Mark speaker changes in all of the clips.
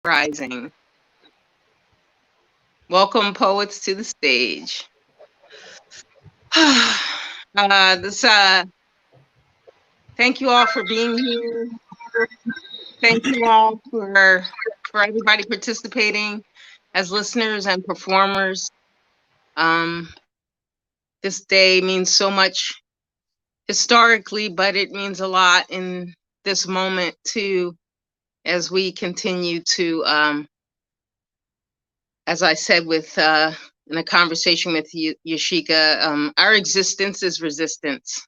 Speaker 1: Uprising. Welcome, poets, to the stage. This Thank you all for being here. Thank you all for everybody participating as listeners and performers. This day means so much historically, but it means a lot in this moment too, as we continue to, as I said with in a conversation with Yashika, our existence is resistance.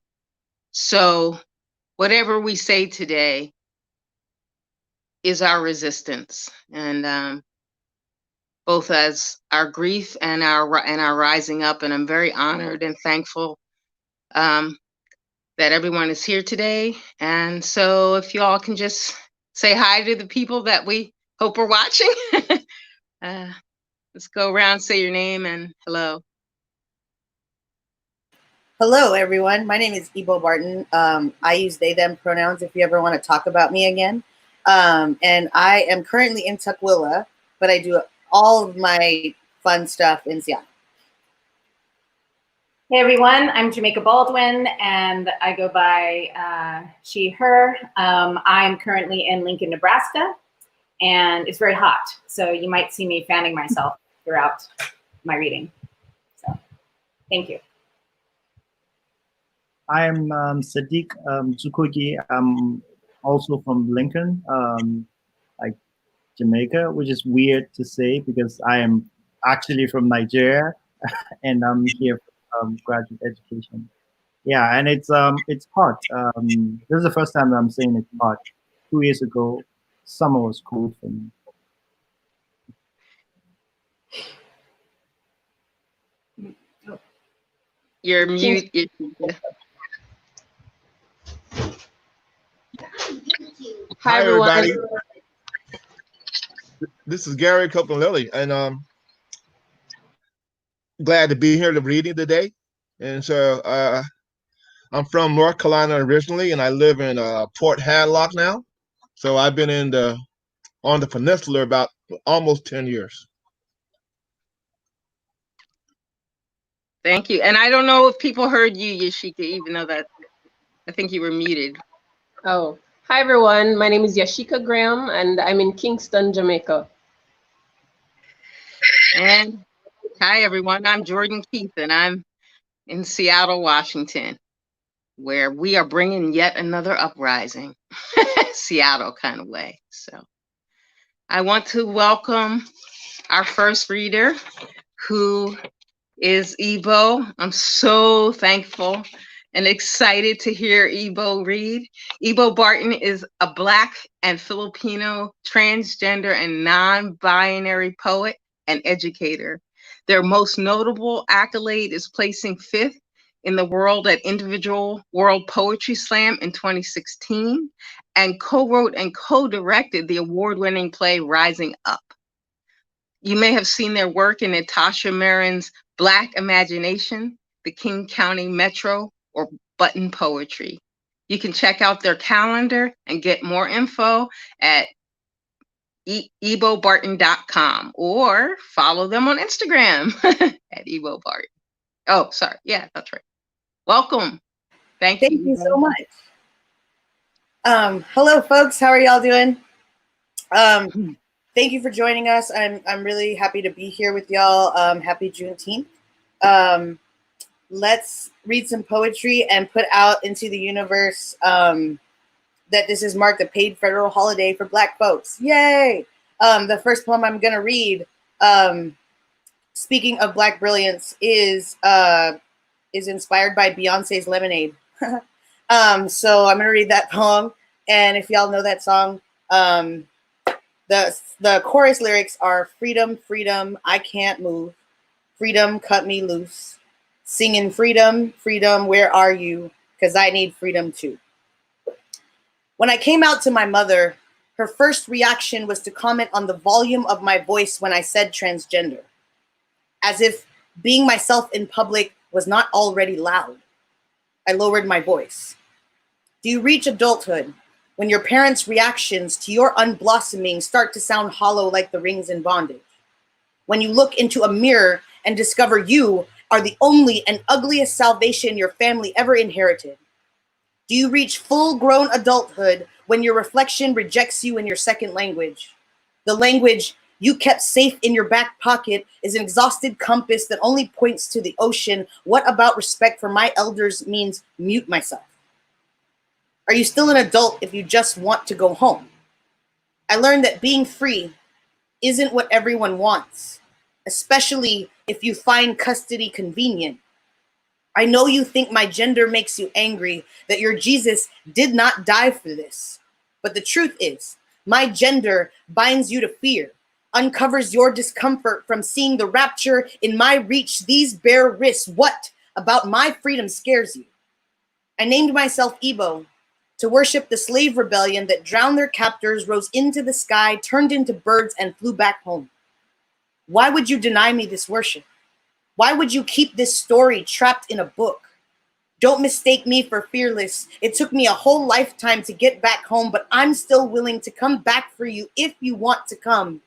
Speaker 1: So whatever we say today is our resistance, and both as our grief and our rising up. And I'm very honored and thankful that everyone is here today. And so if you all can just say hi to the people that we hope are watching. Let's go around, say your name and hello.
Speaker 2: Hello, everyone. My name is Barton. I use they, them pronouns if you ever want to talk about me again. And I am currently in Tukwila, but I do all of my fun stuff in Seattle.
Speaker 3: Hey, everyone. I'm Jamaica Baldwin, and I go by she, her. I'm currently in Lincoln, Nebraska, and it's very hot. So you might see me fanning myself throughout my reading. So thank you.
Speaker 4: I am Sadiq Dzukogi. I'm also from Lincoln, like Jamaica, which is weird to say because I am actually from Nigeria and I'm here for graduate education. Yeah, and it's hot. This is the first time that I'm saying it's hot. 2 years ago, summer was cool for me.
Speaker 1: You're mute.
Speaker 5: Hi, everybody. This is Gary Copeland, and glad to be here to reading today. And so I'm from North Carolina originally, and I live in Port Hadlock now. So I've been on the peninsula about almost 10 years.
Speaker 1: Thank you. And I don't know if people heard you, Yashika, even though that I think you were muted.
Speaker 6: Oh, hi everyone. My name is Yashika Graham, and I'm in Kingston, Jamaica.
Speaker 1: And hi everyone. I'm Jourdan Keith, and I'm in Seattle, Washington, where we are bringing yet another uprising, Seattle kind of way. So I want to welcome our first reader, who is Ebo. I'm so thankful and excited to hear Ebo read. Ebo Barton is a Black and Filipino transgender and non-binary poet and educator. Their most notable accolade is placing 5th in the world at Individual World Poetry Slam in 2016, and co-wrote and co-directed the award-winning play Rising Up. You may have seen their work in Natasha Marin's Black Imagination, the King County Metro, or Button Poetry. You can check out their calendar and get more info at ebobarton.com or follow them on Instagram at ebobarton. Oh, sorry. Yeah, that's right. Welcome. Thank
Speaker 2: you so much. Hello, folks. How are y'all doing? Thank you for joining us. I'm really happy to be here with y'all. Happy Juneteenth. Let's read some poetry and put out into the universe that this is marked a paid federal holiday for Black folks. Yay! The first poem I'm gonna read, speaking of Black brilliance, is inspired by Beyonce's Lemonade. So I'm gonna read that poem, and if y'all know that song, the chorus lyrics are freedom, freedom, I can't move. Freedom, cut me loose. Singing freedom, freedom, where are you? Because I need freedom too. When I came out to my mother, her first reaction was to comment on the volume of my voice when I said transgender, as if being myself in public was not already loud. I lowered my voice. Do you reach adulthood when your parents' reactions to your unblossoming start to sound hollow like the rings in bondage, when you look into a mirror and discover you are the only and ugliest salvation your family ever inherited? Do you reach full-grown adulthood when your reflection rejects you in your second language? The language you kept safe in your back pocket is an exhausted compass that only points to the ocean. What about respect for my elders means mute myself? Are you still an adult if you just want to go home? I learned that being free isn't what everyone wants, especially if you find custody convenient. I know you think my gender makes you angry, that your Jesus did not die for this. But the truth is, my gender binds you to fear, uncovers your discomfort from seeing the rapture in my reach, these bare wrists. What about my freedom scares you? I named myself Igbo to worship the slave rebellion that drowned their captors, rose into the sky, turned into birds, and flew back home. Why would you deny me this worship? Why would you keep this story trapped in a book? Don't mistake me for fearless. It took me a whole lifetime to get back home, but I'm still willing to come back for you if you want to come.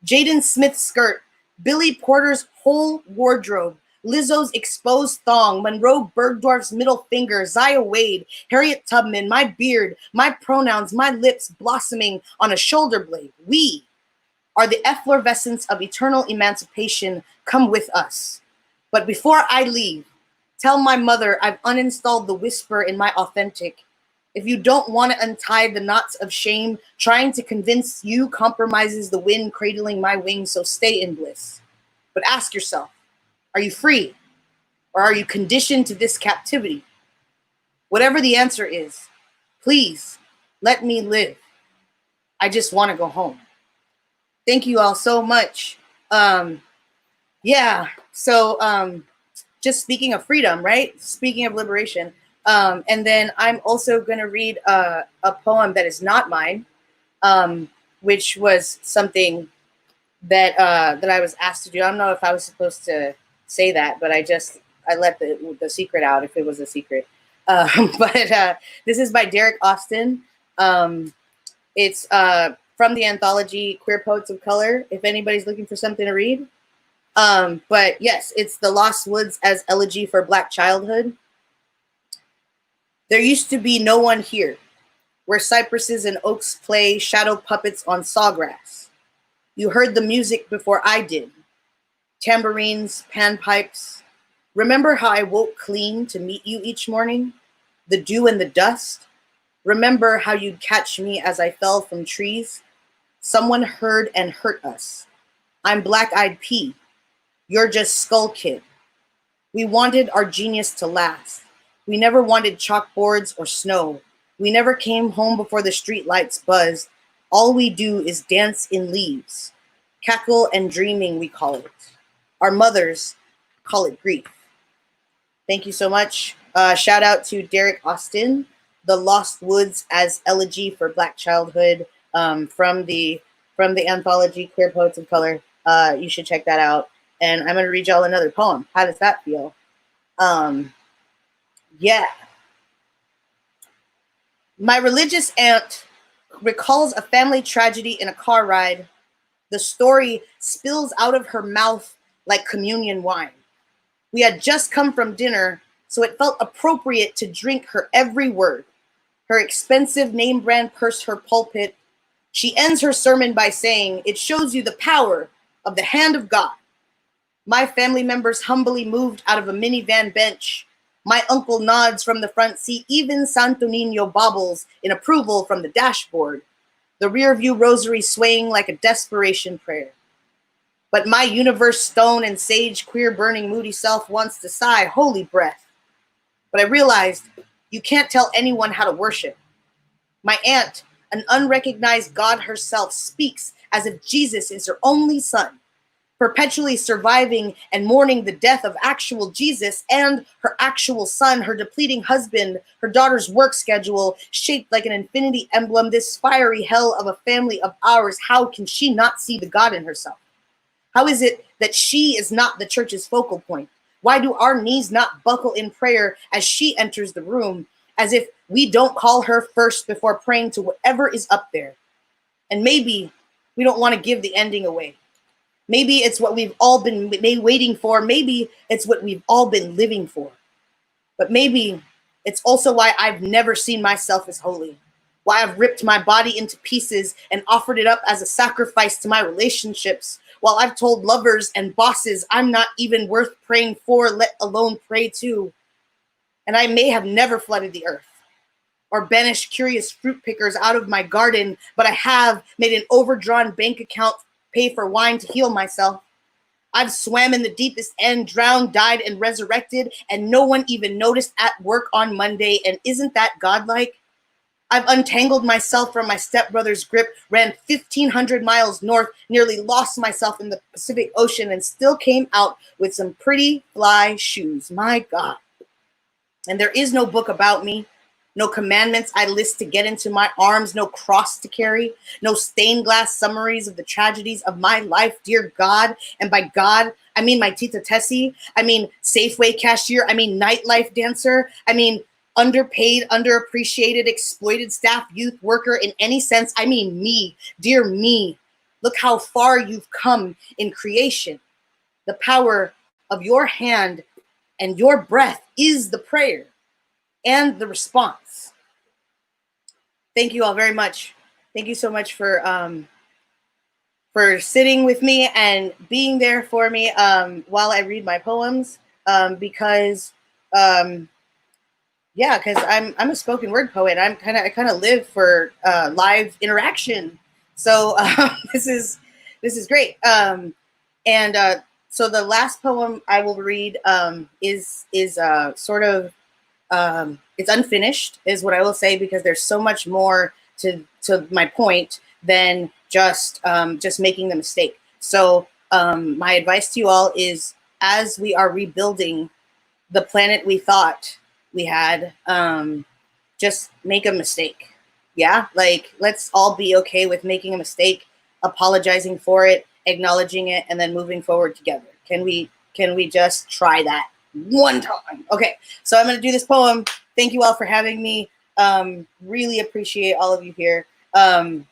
Speaker 2: Jaden Smith's skirt, Billy Porter's whole wardrobe, Lizzo's exposed thong, Monroe Bergdorf's middle finger, Zaya Wade, Harriet Tubman, my beard, my pronouns, my lips blossoming on a shoulder blade. We are the efflorescence of eternal emancipation. Come with us. But before I leave, tell my mother I've uninstalled the whisper in my authentic. If you don't want to untie the knots of shame, trying to convince you compromises the wind cradling my wings, so stay in bliss. But ask yourself, are you free? Or are you conditioned to this captivity? Whatever the answer is, please let me live. I just want to go home. Thank you all so much. Just speaking of freedom, right? Speaking of liberation. And then I'm also going to read a poem that is not mine, which was something that I was asked to do. I don't know if I was supposed to say that, but I let the secret out if it was a secret. But this is by Derek Austin. It's from the anthology Queer Poets of Color, if anybody's looking for something to read. But yes, it's The Lost Woods as Elegy for Black Childhood. There used to be no one here, where cypresses and oaks play shadow puppets on sawgrass. You heard the music before I did. Tambourines, panpipes. Remember how I woke clean to meet you each morning? The dew and the dust? Remember how you'd catch me as I fell from trees? Someone heard and hurt us. I'm Black-Eyed P. You're just Skull Kid. We wanted our genius to last. We never wanted chalkboards or snow. We never came home before the streetlights buzzed. All we do is dance in leaves. Cackle and dreaming, we call it. Our mothers call it grief. Thank you so much. Shout out to Derek Austin, The Lost Woods as Elegy for Black Childhood, from the anthology Queer Poets of Color. You should check that out. And I'm going to read y'all another poem. How does that feel? Yeah. My religious aunt recalls a family tragedy in a car ride. The story spills out of her mouth like communion wine. We had just come from dinner, so it felt appropriate to drink her every word. Her expensive name brand purse her pulpit. She ends her sermon by saying, "It shows you the power of the hand of God." My family members humbly moved out of a minivan bench. My uncle nods from the front seat. Even Santo Niño bobbles in approval from the dashboard. The rear view rosary swaying like a desperation prayer. But my universe stone and sage queer burning moody self wants to sigh, holy breath. But I realized you can't tell anyone how to worship. My aunt, an unrecognized God herself, speaks as if Jesus is her only son, perpetually surviving and mourning the death of actual Jesus and her actual son, her depleting husband, her daughter's work schedule, shaped like an infinity emblem, this fiery hell of a family of ours. How can she not see the God in herself? How is it that she is not the church's focal point? Why do our knees not buckle in prayer as she enters the room, as if we don't call her first before praying to whatever is up there. And maybe we don't want to give the ending away. Maybe it's what we've all been waiting for. Maybe it's what we've all been living for. But maybe it's also why I've never seen myself as holy. Why I've ripped my body into pieces and offered it up as a sacrifice to my relationships. While I've told lovers and bosses I'm not even worth praying for, let alone pray to. And I may have never flooded the earth or banished curious fruit pickers out of my garden, but I have made an overdrawn bank account pay for wine to heal myself. I've swam in the deepest end, drowned, died, and resurrected, and no one even noticed at work on Monday. And isn't that godlike? I've untangled myself from my stepbrother's grip, ran 1,500 miles north, nearly lost myself in the Pacific Ocean, and still came out with some pretty fly shoes. My God. And there is no book about me. No commandments I list to get into my arms, no cross to carry, no stained glass summaries of the tragedies of my life, dear God. And by God, I mean my Tita Tessie. I mean Safeway cashier. I mean nightlife dancer. I mean underpaid, underappreciated, exploited staff youth worker. In any sense, I mean me, dear me. Look how far you've come in creation. The power of your hand and your breath is the prayer and the response. Thank you all very much. Thank you so much for sitting with me and being there for me while I read my poems, because I'm a spoken word poet. I kind of live for live interaction. So this is great. So the last poem I will read is sort of it's unfinished, is what I will say, because there's so much more to my point than just making the mistake. So my advice to you all is, as we are rebuilding the planet we thought we had, just make a mistake. Yeah, like let's all be okay with making a mistake, apologizing for it, acknowledging it, and then moving forward together. Can we just try that one time? Okay, so I'm going to do this poem. Thank you all for having me. Really appreciate all of you here. I've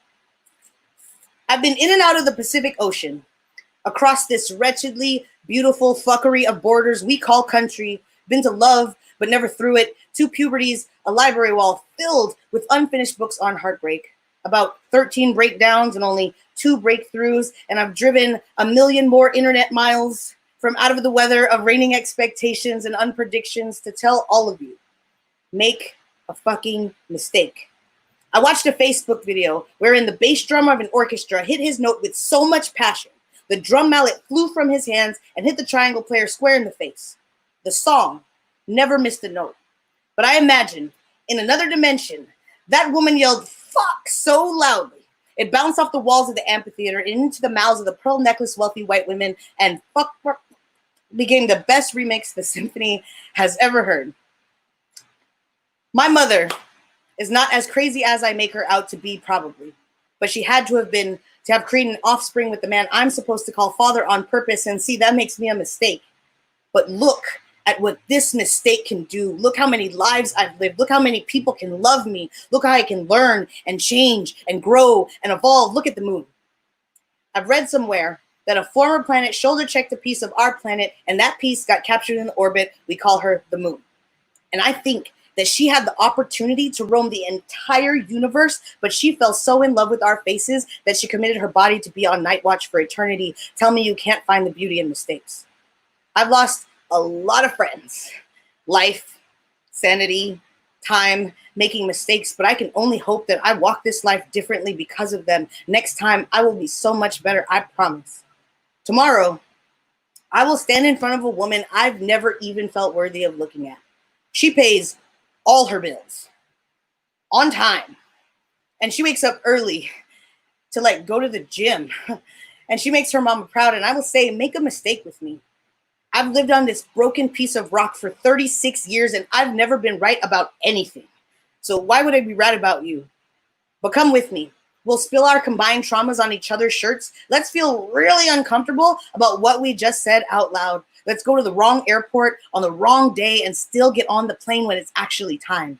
Speaker 2: been in and out of the Pacific Ocean, across this wretchedly beautiful fuckery of borders we call country, been to love, but never through it, 2 puberties, a library wall filled with unfinished books on heartbreak, about 13 breakdowns and only 2 breakthroughs, and I've driven 1 million more internet miles from out of the weather of raining expectations and unpredictions to tell all of you, make a fucking mistake. I watched a Facebook video wherein the bass drummer of an orchestra hit his note with so much passion, the drum mallet flew from his hands and hit the triangle player square in the face. The song never missed a note. But I imagine, in another dimension, that woman yelled, "Fuck," so loudly, it bounced off the walls of the amphitheater and into the mouths of the pearl necklace wealthy white women, and "Fuck" became the best remix the symphony has ever heard. My mother is not as crazy as I make her out to be, probably, but she had to have created an offspring with the man I'm supposed to call father on purpose, and see, that makes me a mistake. But look at what this mistake can do. Look how many lives I've lived. Look how many people can love me. Look how I can learn and change and grow and evolve. Look at the moon. I've read somewhere that a former planet shoulder checked a piece of our planet, and that piece got captured in the orbit. We call her the moon. And I think that she had the opportunity to roam the entire universe, but she fell so in love with our faces that she committed her body to be on night watch for eternity. Tell me you can't find the beauty in mistakes. I've lost a lot of friends, life, sanity, time, making mistakes, but I can only hope that I walk this life differently because of them. Next time, I will be so much better, I promise. Tomorrow, I will stand in front of a woman I've never even felt worthy of looking at. She pays all her bills on time, and she wakes up early to go to the gym, and she makes her mama proud, and I will say, make a mistake with me. I've lived on this broken piece of rock for 36 years, and I've never been right about anything. So why would I be right about you? But come with me. We'll spill our combined traumas on each other's shirts. Let's feel really uncomfortable about what we just said out loud. Let's go to the wrong airport on the wrong day and still get on the plane when it's actually time.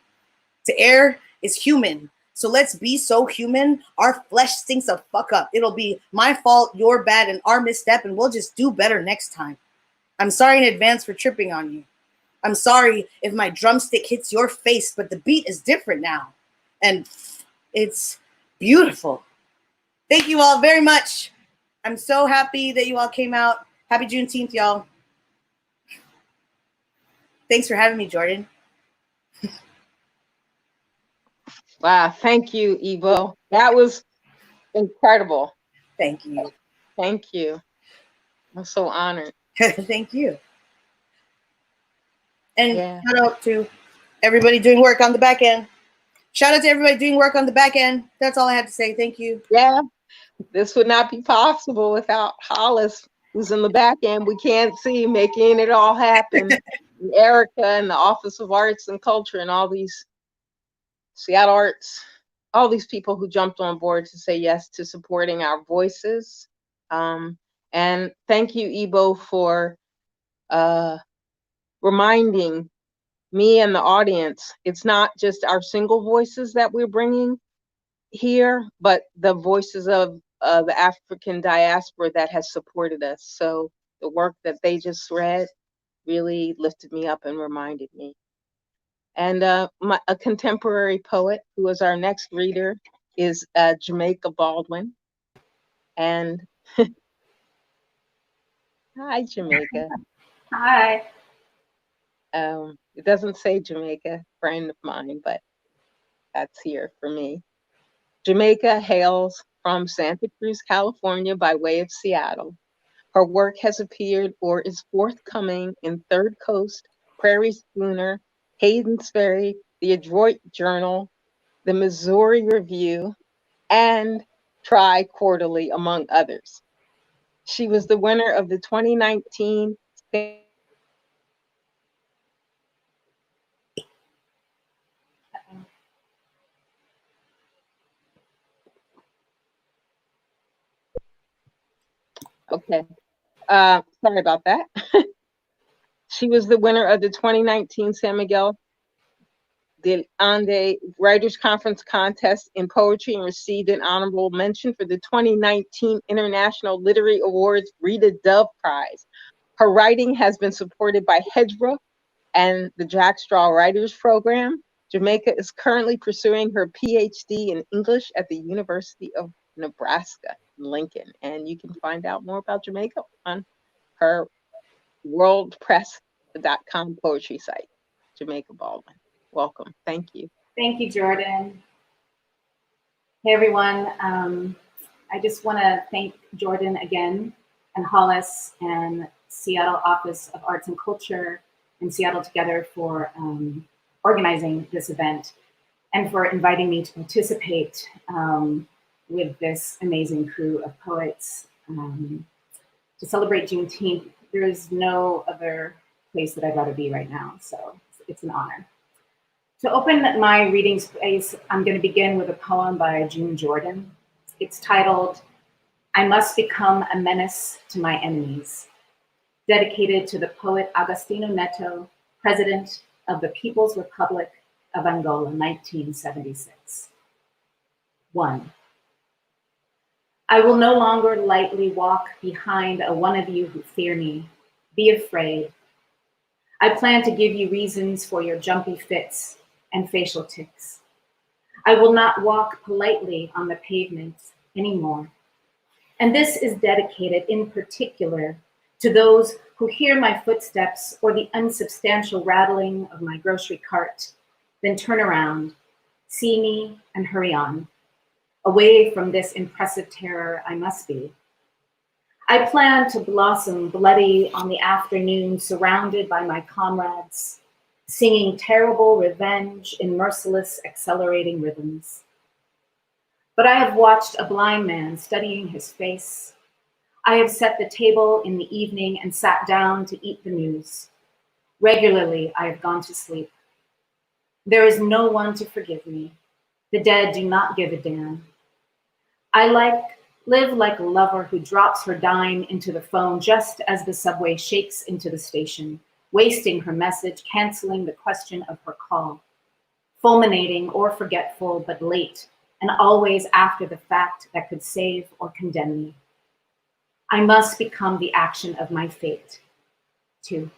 Speaker 2: To err is human. So let's be so human. Our flesh stinks a fuck up. It'll be my fault, your bad, and our misstep, and we'll just do better next time. I'm sorry in advance for tripping on you. I'm sorry if my drumstick hits your face, but the beat is different now. And it's beautiful. Thank you all very much. I'm so happy that you all came out. Happy Juneteenth, y'all. Thanks for having me, Jourdan.
Speaker 1: Wow, thank you, Ebo. That was incredible.
Speaker 2: Thank you.
Speaker 1: Thank you. I'm so honored.
Speaker 2: Thank you. And
Speaker 1: Yeah.
Speaker 2: shout out to everybody doing work on the back end. Shout out to everybody doing work on the back end. That's all I had to say. Thank you.
Speaker 1: Yeah, this would not be possible without Hollis, who's in the back end. We can't see making it all happen. And Erica and the Office of Arts and Culture and all these Seattle Arts, all these people who jumped on board to say yes to supporting our voices. And thank you, Ebo, for reminding me and the audience, it's not just our single voices that we're bringing here, but the voices of the African diaspora that has supported us. So the work that they just read really lifted me up and reminded me. And a contemporary poet who is our next reader is Jamaica Baldwin. And hi, Jamaica.
Speaker 3: Hi.
Speaker 1: It doesn't say Jamaica, friend of mine, but that's here for me. Jamaica hails from Santa Cruz, California, by way of Seattle. Her work has appeared or is forthcoming in Third Coast, Prairie Schooner, Hayden's Ferry, the Adroit Journal, the Missouri Review, and Tri-Quarterly, among others. She was the winner of the 2019 Okay. Sorry about that. She was the winner of the 2019 San Miguel de Ande Writers Conference contest in poetry and received an honorable mention for the 2019 International Literary Awards Rita Dove Prize. Her writing has been supported by Hedgebrook and the Jack Straw Writers Program. Jamaica is currently pursuing her PhD in English at the University of Nebraska, Lincoln. And you can find out more about Jamaica on her worldpress.com poetry site. Jamaica Baldwin. Welcome. Thank you.
Speaker 3: Thank you, Jourdan. Hey, everyone. I just want to thank Jourdan again and Hollis and Seattle Office of Arts and Culture and Seattle Together for organizing this event and for inviting me to participate with this amazing crew of poets to celebrate Juneteenth. There is no other place that I'd rather be right now, so it's an honor. To open my reading space, I'm going to begin with a poem by June Jourdan. It's titled, I Must Become a Menace to My Enemies, dedicated to the poet Agostinho Neto, President of the People's Republic of Angola, 1976. 1. I will no longer lightly walk behind a one of you who fear me. Be afraid. I plan to give you reasons for your jumpy fits and facial tics. I will not walk politely on the pavement anymore. And this is dedicated in particular to those who hear my footsteps or the unsubstantial rattling of my grocery cart, then turn around, see me, and hurry on, away from this impressive terror I must be. I plan to blossom bloody on the afternoon, surrounded by my comrades, singing terrible revenge in merciless, accelerating rhythms. But I have watched a blind man studying his face. I have set the table in the evening and sat down to eat the news. Regularly, I have gone to sleep. There is no one to forgive me. The dead do not give a damn. I live like a lover who drops her dime into the phone just as the subway shakes into the station, wasting her message, canceling the question of her call. fulminating or forgetful, but late, and always after the fact that could save or condemn me. I must become the action of my fate, too.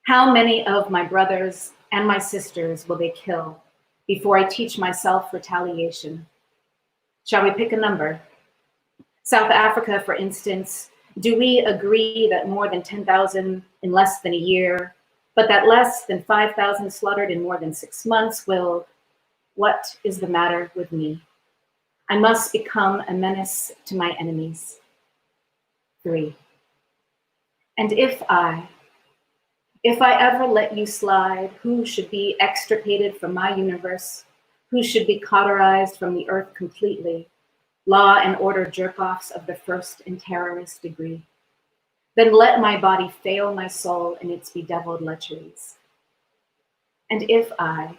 Speaker 3: How many of my brothers and my sisters will they kill before I teach myself retaliation? Shall we pick a number? South Africa, for instance, do we agree that more than 10,000 in less than a year, but that less than 5,000 slaughtered in more than 6 months will, what is the matter with me? I must become a menace to my enemies. 3. And if I ever let you slide, who should be extricated from my universe? Who should be cauterized from the earth completely? Law and order jerk-offs of the first and terrorist degree. Then let my body fail my soul in its bedeviled lecheries. And if I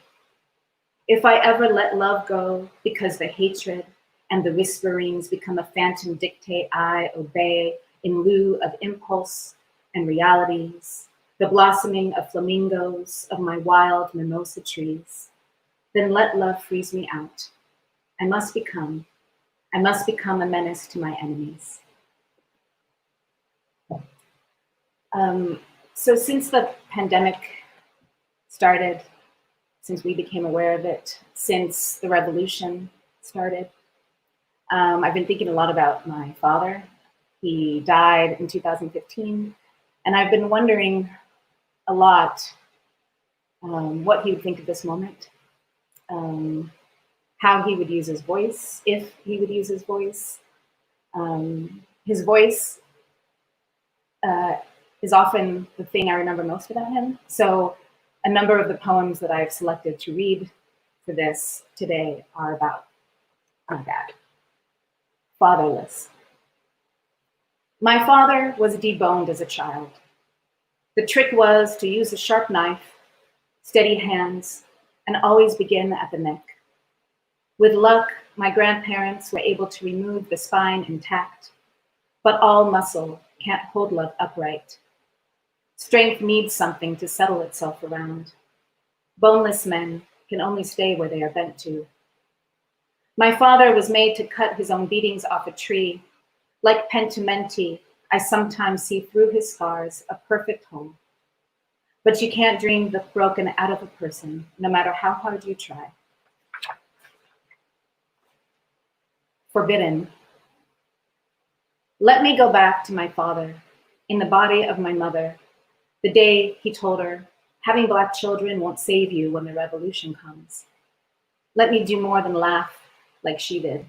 Speaker 3: ever let love go because the hatred and the whisperings become a phantom dictate I obey in lieu of impulse and realities, the blossoming of flamingos of my wild mimosa trees, then let love freeze me out. I must become a menace to my enemies. So since the pandemic started, since we became aware of it, since the revolution started, I've been thinking a lot about my father. He died in 2015, and I've been wondering a lot what he would think of this moment, how he would use his voice, if he would use his voice. His voice is often the thing I remember most about him. So a number of the poems that I've selected to read for this today are about my dad. Fatherless. My father was deboned as a child. The trick was to use a sharp knife, steady hands, and always begin at the neck. With luck, my grandparents were able to remove the spine intact, but all muscle can't hold love upright. Strength needs something to settle itself around. Boneless men can only stay where they are bent to. My father was made to cut his own beatings off a tree. Like Pentimenti, I sometimes see through his scars a perfect whole. But you can't dream the broken out of a person, no matter how hard you try. Forbidden. Let me go back to my father, in the body of my mother, the day he told her, having Black children won't save you when the revolution comes. Let me do more than laugh like she did.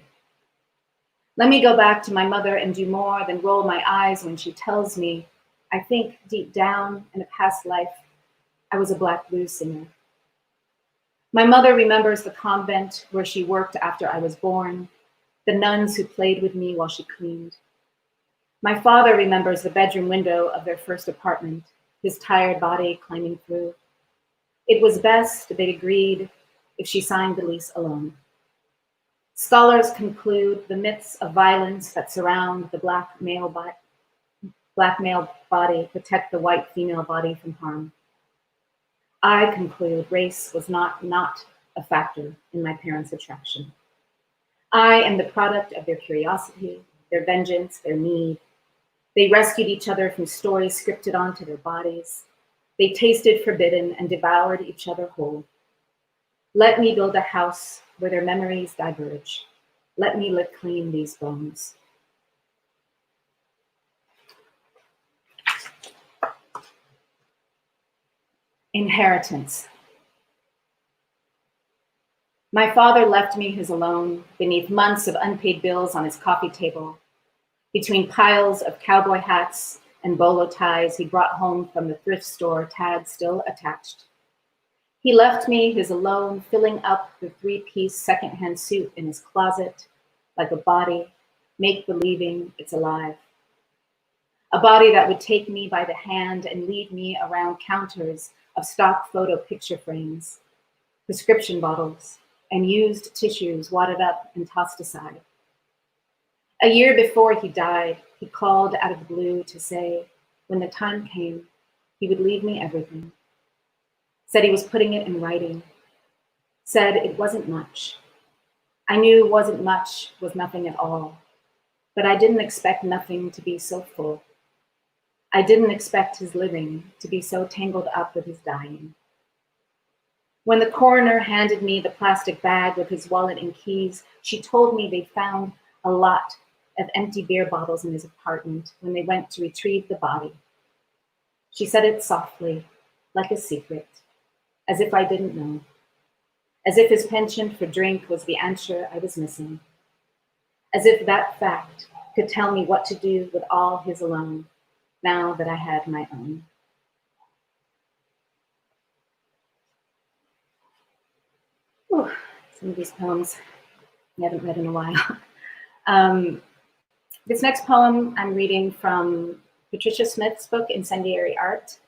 Speaker 3: Let me go back to my mother and do more than roll my eyes when she tells me, I think deep down in a past life, I was a Black blues singer. My mother remembers the convent where she worked after I was born, the nuns who played with me while she cleaned. My father remembers the bedroom window of their first apartment, his tired body climbing through. It was best, they agreed, if she signed the lease alone. Scholars conclude the myths of violence that surround the black male body protect the white female body from harm. I conclude race was not a factor in my parents' attraction. I am the product of their curiosity, their vengeance, their need. They rescued each other from stories scripted onto their bodies. They tasted forbidden and devoured each other whole. Let me build a house where their memories diverge. Let me lick clean these bones. Inheritance. My father left me his alone beneath months of unpaid bills on his coffee table, between piles of cowboy hats and bolo ties he brought home from the thrift store, tags still attached. He left me his alone, filling up the three-piece secondhand suit in his closet like a body, make-believing it's alive. A body that would take me by the hand and lead me around counters of stock photo picture frames, prescription bottles, and used tissues wadded up and tossed aside. A year before he died, he called out of the blue to say, when the time came, he would leave me everything. Said he was putting it in writing. said it wasn't much. I knew wasn't much was nothing at all, but I didn't expect nothing to be so full. I didn't expect his living to be so tangled up with his dying. When the coroner handed me the plastic bag with his wallet and keys, she told me they found a lot of empty beer bottles in his apartment when they went to retrieve the body. She said it softly, like a secret, as if I didn't know, as if his penchant for drink was the answer I was missing, as if that fact could tell me what to do with all his alone, now that I had my own. Whew, some of these poems I haven't read in a while. This next poem I'm reading from Patricia Smith's book, Incendiary Art,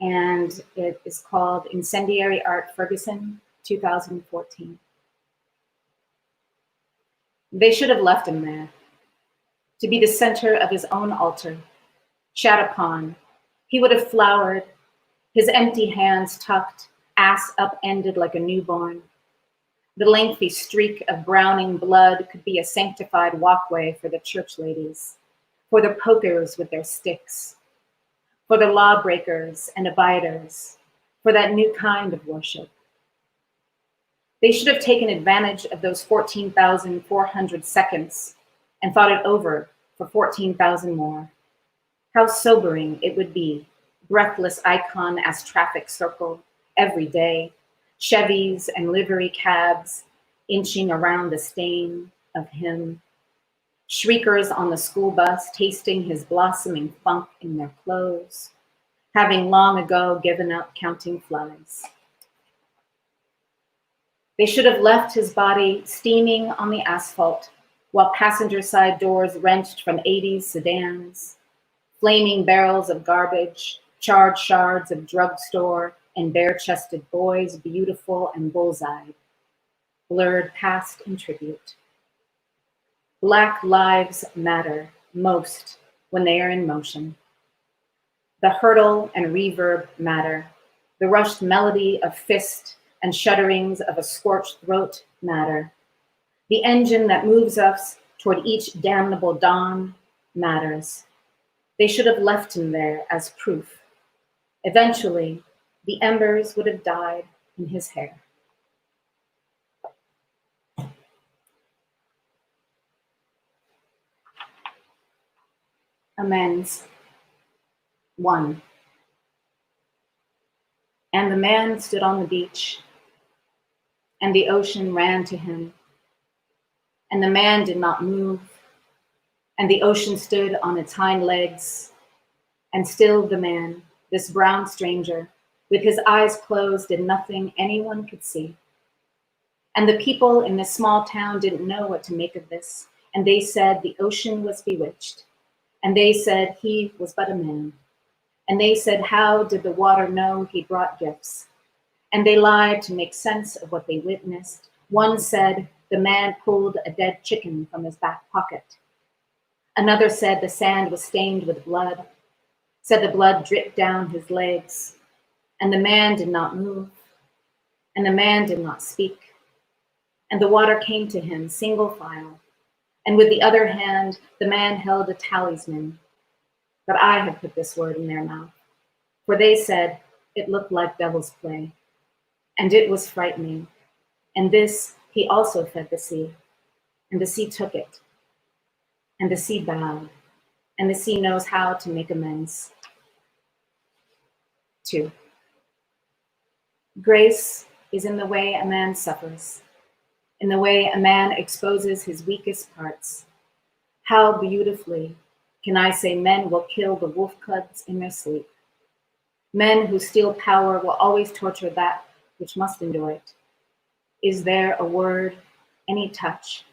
Speaker 3: and it is called Incendiary Art Ferguson, 2014. They should have left him there, to be the center of his own altar, shat upon. He would have flowered, his empty hands tucked, ass upended like a newborn. The lengthy streak of browning blood could be a sanctified walkway for the church ladies, for the pokers with their sticks, for the lawbreakers and abiders, for that new kind of worship. They should have taken advantage of those 14,400 seconds and thought it over for 14,000 more. How sobering it would be, breathless icon as traffic circle every day, Chevys and livery cabs inching around the stain of him, shriekers on the school bus tasting his blossoming funk in their clothes, having long ago given up counting flies. They should have left his body steaming on the asphalt while passenger side doors wrenched from 80s sedans, flaming barrels of garbage, charred shards of drugstore, and bare-chested boys, beautiful and bullseyed, blurred past and tribute. Black lives matter most when they are in motion. The hurtle and reverb matter. The rushed melody of fist and shudderings of a scorched throat matter. The engine that moves us toward each damnable dawn matters. They should have left him there as proof. Eventually, the embers would have died in his hair. Amends. 1. And the man stood on the beach, and the ocean ran to him, and the man did not move, and the ocean stood on its hind legs, and still the man, this brown stranger, with his eyes closed and nothing anyone could see. And the people in this small town didn't know what to make of this, and they said the ocean was bewitched, and they said he was but a man, and they said how did the water know he brought gifts? And they lied to make sense of what they witnessed. One said the man pulled a dead chicken from his back pocket. Another said the sand was stained with blood, said the blood dripped down his legs, and the man did not move, and the man did not speak. And the water came to him single file, and with the other hand, the man held a talisman. But I had put this word in their mouth, for they said it looked like devil's play, and it was frightening. And this he also fed the sea, and the sea took it, and the sea bowed, and the sea knows how to make amends. 2. Grace is in the way a man suffers, in the way a man exposes his weakest parts. How beautifully can I say men will kill the wolf cubs in their sleep. Men who steal power will always torture that which must endure it. Is there a word, any touch,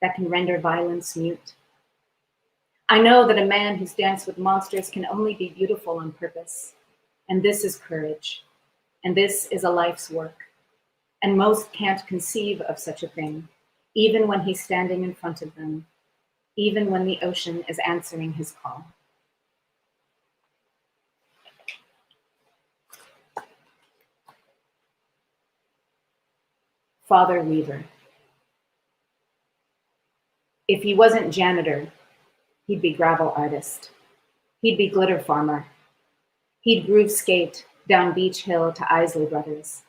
Speaker 3: that can render violence mute? I know that a man who's danced with monsters can only be beautiful on purpose, and this is courage, and this is a life's work, and most can't conceive of such a thing, even when he's standing in front of them, even when the ocean is answering his call. father weaver. If he wasn't janitor, he'd be gravel artist. He'd be glitter farmer. He'd groove skate down Beach Hill to Isley Brothers.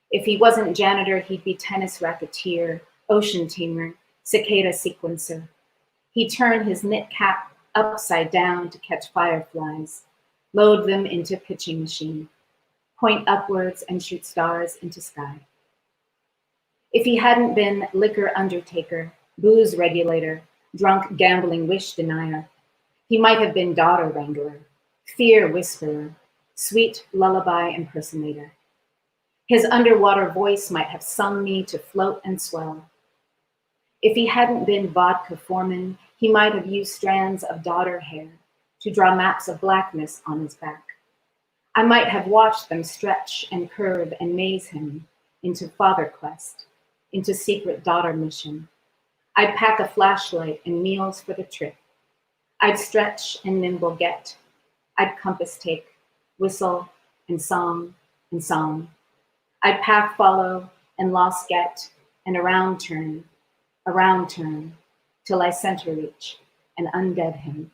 Speaker 3: If he wasn't janitor, he'd be tennis racketeer, ocean tamer, cicada sequencer. He'd turn his knit cap upside down to catch fireflies, load them into pitching machine, point upwards and shoot stars into sky. If he hadn't been liquor undertaker, booze regulator, drunk gambling wish denier, he might have been daughter wrangler, fear whisperer, sweet lullaby impersonator. His underwater voice might have sung me to float and swell. If he hadn't been vodka foreman, he might have used strands of daughter hair to draw maps of blackness on his back. I might have watched them stretch and curve and maze him into father quest, into secret daughter mission. I'd pack a flashlight and meals for the trip. I'd stretch and nimble get. I'd compass take, whistle and song and song. I'd path follow and lost get and around turn, till I center reach and undead him.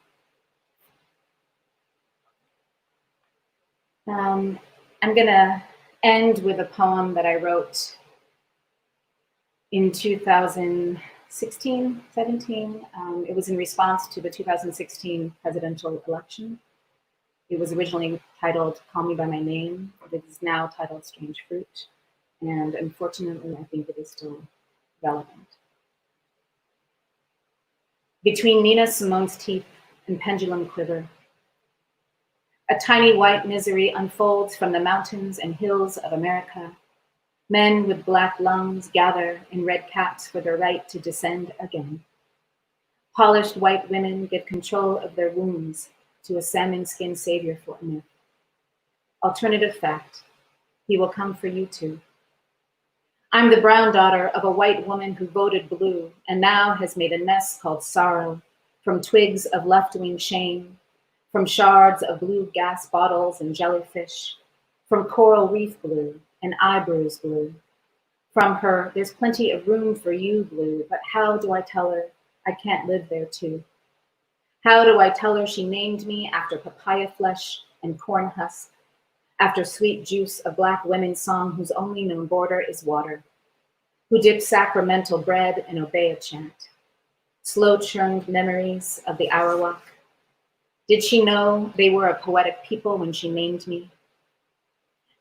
Speaker 3: I'm gonna end with a poem that I wrote in 2016, 17. It was in response to the 2016 presidential election. It was originally titled Call Me By My Name, but it is now titled Strange Fruit. And unfortunately, I think it is still relevant. Between Nina Simone's teeth and pendulum quiver, a tiny white misery unfolds from the mountains and hills of America. Men with black lungs gather in red caps for their right to descend again. Polished white women get control of their wounds to a salmon skin savior for a myth. Alternative fact, he will come for you too. I'm the brown daughter of a white woman who voted blue and now has made a nest called sorrow from twigs of left-wing shame, from shards of blue gas bottles and jellyfish, from coral reef blue and eyebrows blue. From her, there's plenty of room for you blue, but how do I tell her I can't live there too? How do I tell her she named me after papaya flesh and corn husk, after sweet juice of black women's song whose only known border is water, who dip sacramental bread and obey a chant, slow churned memories of the hour walk? Did she know they were a poetic people when she named me?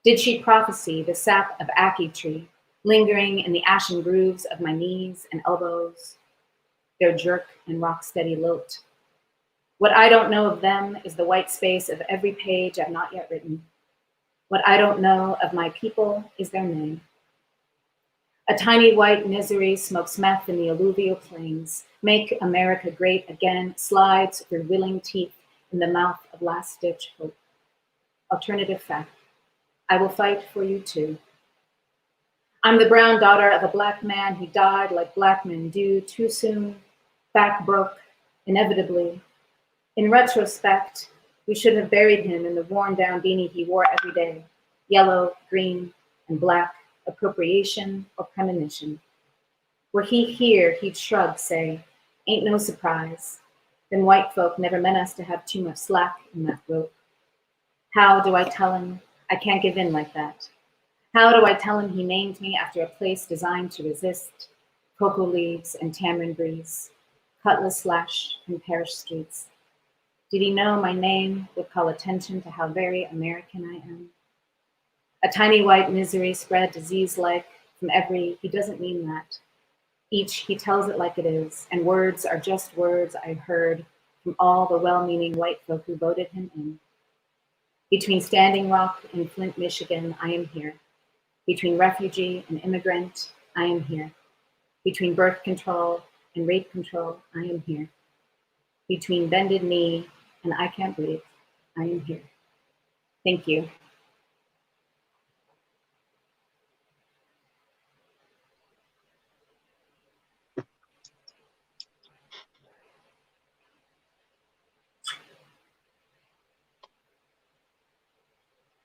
Speaker 3: Did she prophesy the sap of ackee tree lingering in the ashen grooves of my knees and elbows, their jerk and rock steady lilt? What I don't know of them is the white space of every page I've not yet written. What I don't know of my people is their name. A tiny white misery smokes meth in the alluvial plains. Make America great again slides through willing teeth in the mouth of last-ditch hope. Alternative fact, I will fight for you too. I'm the brown daughter of a black man who died like black men do, too soon, back broke, inevitably. In retrospect, we should have buried him in the worn-down beanie he wore every day, yellow, green, and black, appropriation or premonition. Were he here, he'd shrug, say, ain't no surprise. Then white folk never meant us to have too much slack in that rope. How do I tell him I can't give in like that? How do I tell him he named me after a place designed to resist cocoa leaves and tamarind breeze, cutlass slash and parish streets? Did he know my name would call attention to how very American I am? A tiny white misery spread disease-like from every, he doesn't mean that. Each, he tells it like it is, and words are just words I heard from all the well-meaning white folk who voted him in. Between Standing Rock and Flint, Michigan, I am here. Between refugee and immigrant, I am here. Between birth control and rape control, I am here. Between bended knee and I can't breathe, I am here. Thank you.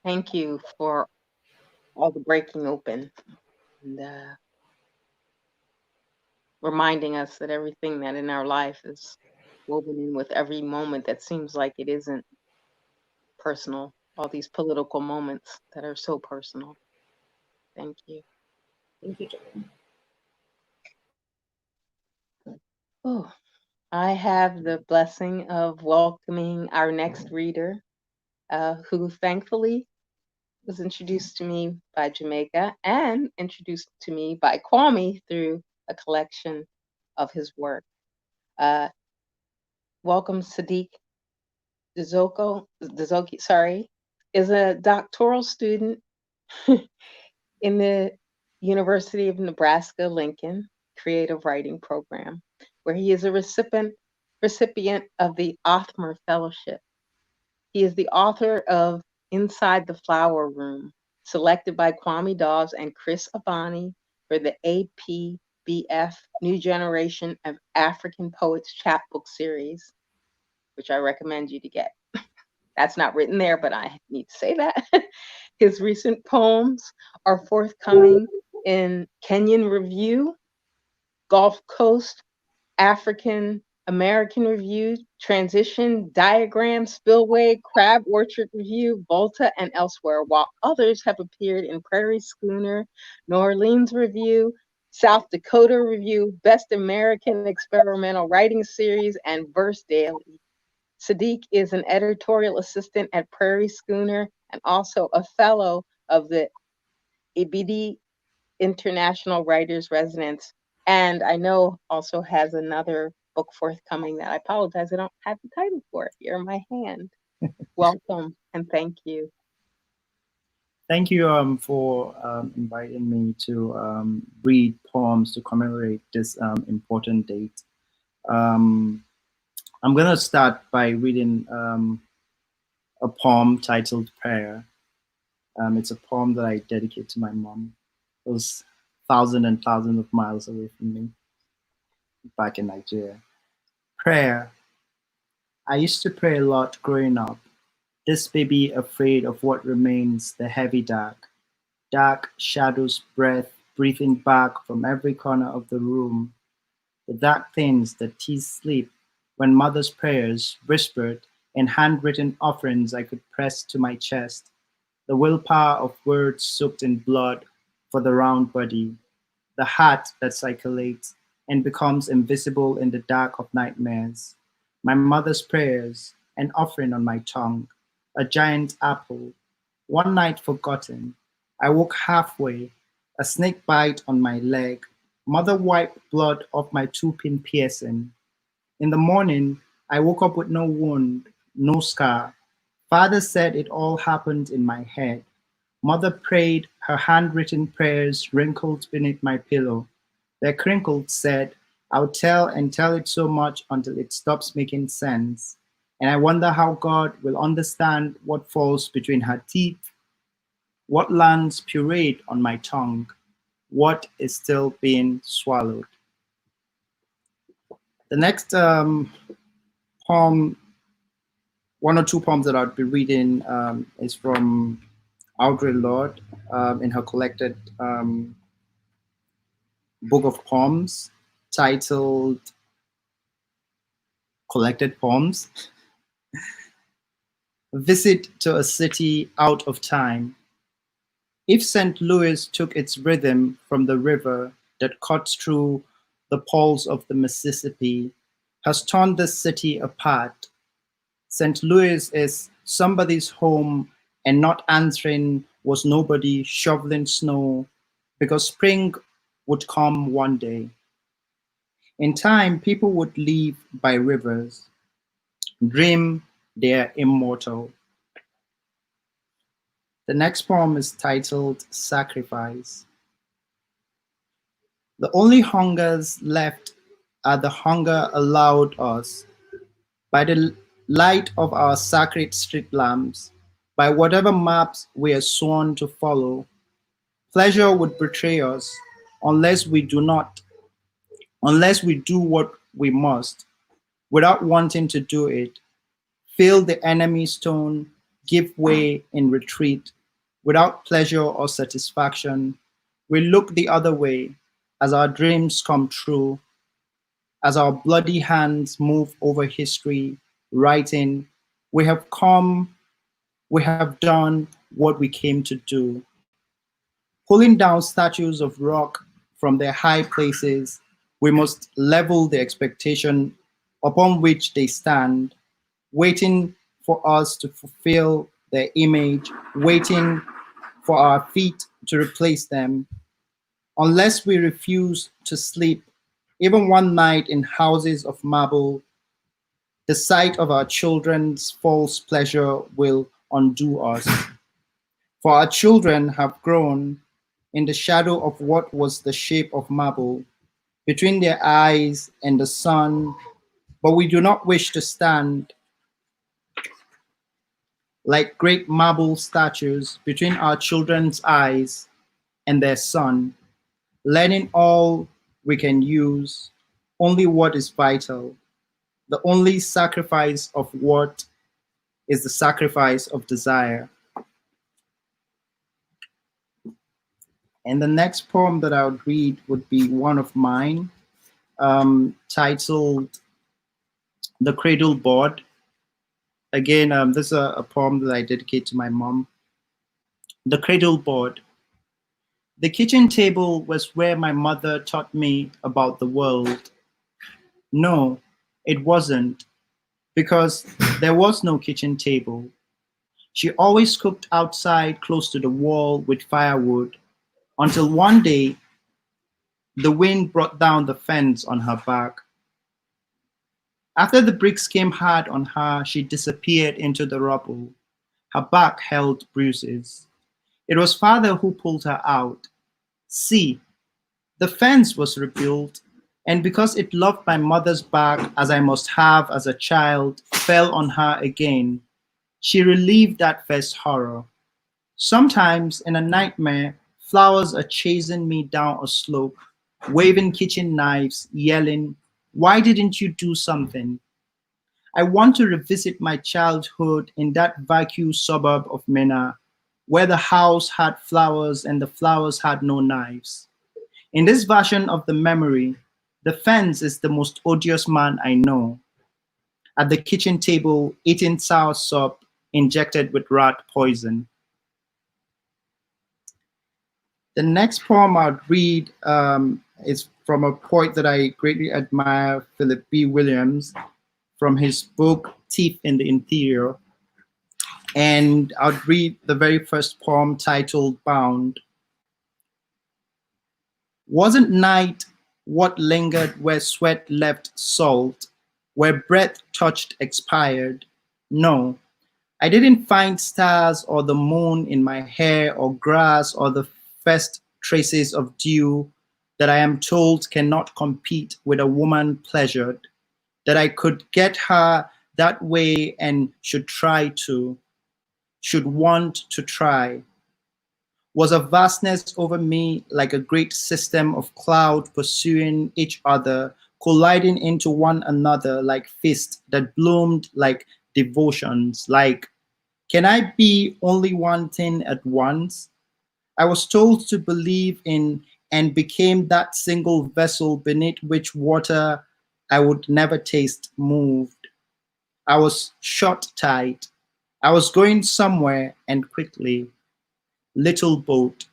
Speaker 1: Thank you for all the breaking open. and reminding us that everything that in our life is woven in with every moment that seems like it isn't personal, all these political moments that are so personal. Thank you.
Speaker 3: Thank you, Jourdan.
Speaker 1: Oh, I have the blessing of welcoming our next reader, who thankfully was introduced to me by Jamaica and introduced to me by Kwame through a collection of his work. Welcome, Sadiq. Dzukogi, sorry, is a doctoral student in the University of Nebraska-Lincoln Creative Writing Program, where he is a recipient of the Othmer Fellowship. He is the author of Inside the Flower Room, selected by Kwame Dawes and Chris Imani for the APBF New Generation of African Poets Chapbook Series, which I recommend you to get. That's not written there, but I need to say that. His recent poems are forthcoming in Kenyan Review, Gulf Coast African American Review, Transition, Diagram, Spillway, Crab Orchard Review, Volta, and elsewhere, while others have appeared in Prairie Schooner, New Orleans Review, South Dakota Review, Best American Experimental Writing Series, and Verse Daily. Sadiq is an editorial assistant at Prairie Schooner and also a fellow of the Ibidi International Writers Residence. And I know also has another book forthcoming that I apologize, I don't have the title for it here in my hand. Welcome and thank you.
Speaker 4: Thank you for inviting me to read poems to commemorate this important date. I'm going to start by reading a poem titled Prayer. It's a poem that I dedicate to my mom. It was thousands and thousands of miles away from me, back in Nigeria. Prayer. I used to pray a lot growing up. This baby afraid of what remains, the heavy dark. Dark shadows breathing back from every corner of the room. The dark things that tease sleep when mother's prayers whispered in handwritten offerings I could press to my chest. The willpower of words soaked in blood for the round body. The heart that circulates and becomes invisible in the dark of nightmares. My mother's prayers, an offering on my tongue, a giant apple. One night forgotten, I woke halfway, a snake bite on my leg. Mother wiped blood off my two-pin piercing. In the morning, I woke up with no wound, no scar. Father said it all happened in my head. Mother prayed, her handwritten prayers wrinkled beneath my pillow. Their crinkled said, I'll tell and tell it so much until it stops making sense. And I wonder how God will understand what falls between her teeth, what lands pureed on my tongue, what is still being swallowed. The next poem, one or two poems that I'll be reading is from Audre Lorde in her collected book of poems titled Collected Poems. Visit to a city out of time. If St. Louis took its rhythm from the river that cuts through the pulse of the Mississippi, has torn this city apart. St. Louis is somebody's home, and not answering was nobody shoveling snow, because spring would come one day. In time, people would live by rivers, dream they're immortal. The next poem is titled Sacrifice. The only hungers left are the hunger allowed us by the light of our sacred street lamps, by whatever maps we are sworn to follow. Pleasure would betray us unless we do what we must, without wanting to do it. Feel the enemy's tone, give way in retreat, without pleasure or satisfaction.
Speaker 7: We look the other way as our dreams come true, as our bloody hands move over history, writing, we have come, we have done what we came to do. Pulling down statues of rock from their high places, we must level the expectation upon which they stand, waiting for us to fulfill their image, waiting for our feet to replace them. Unless we refuse to sleep, even one night in houses of marble, the sight of our children's false pleasure will undo us. For our children have grown in the shadow of what was the shape of marble, between their eyes and the sun, but we do not wish to stand like great marble statues between our children's eyes and their sun, learning all we can use, only what is vital. The only sacrifice of what is the sacrifice of desire. And the next poem that I would read would be one of mine, titled The Cradle Board. Again, this is a poem that I dedicate to my mom. The Cradle Board. The kitchen table was where my mother taught me about the world. No, it wasn't, because there was no kitchen table. She always cooked outside close to the wall with firewood, until one day, the wind brought down the fence on her back. After the bricks came hard on her, she disappeared into the rubble. Her back held bruises. It was father who pulled her out. See, the fence was rebuilt, and because it loved my mother's back, as I must have as a child, fell on her again. She relieved that first horror. Sometimes, in a nightmare, flowers are chasing me down a slope, waving kitchen knives, yelling, "Why didn't you do something?" I want to revisit my childhood in that vacuum suburb of Minna, where the house had flowers and the flowers had no knives. In this version of the memory, the fence is the most odious man I know. At the kitchen table, eating sour soup injected with rat poison. The next poem I'll read is from a poet that I greatly admire, Philip B. Williams, from his book, Teeth in the Interior. And I'll read the very first poem titled Bound. Wasn't night what lingered where sweat left salt, where breath touched expired? No, I didn't find stars or the moon in my hair or grass or the first traces of dew that I am told cannot compete with a woman pleasured, that I could get her that way and should try to, should want to try. Was a vastness over me like a great system of cloud pursuing each other, colliding into one another like fists that bloomed like devotions, like, can I be only one thing at once? I was told to believe in and became that single vessel beneath which water I would never taste moved. I was shut tight. I was going somewhere and quickly. Little boat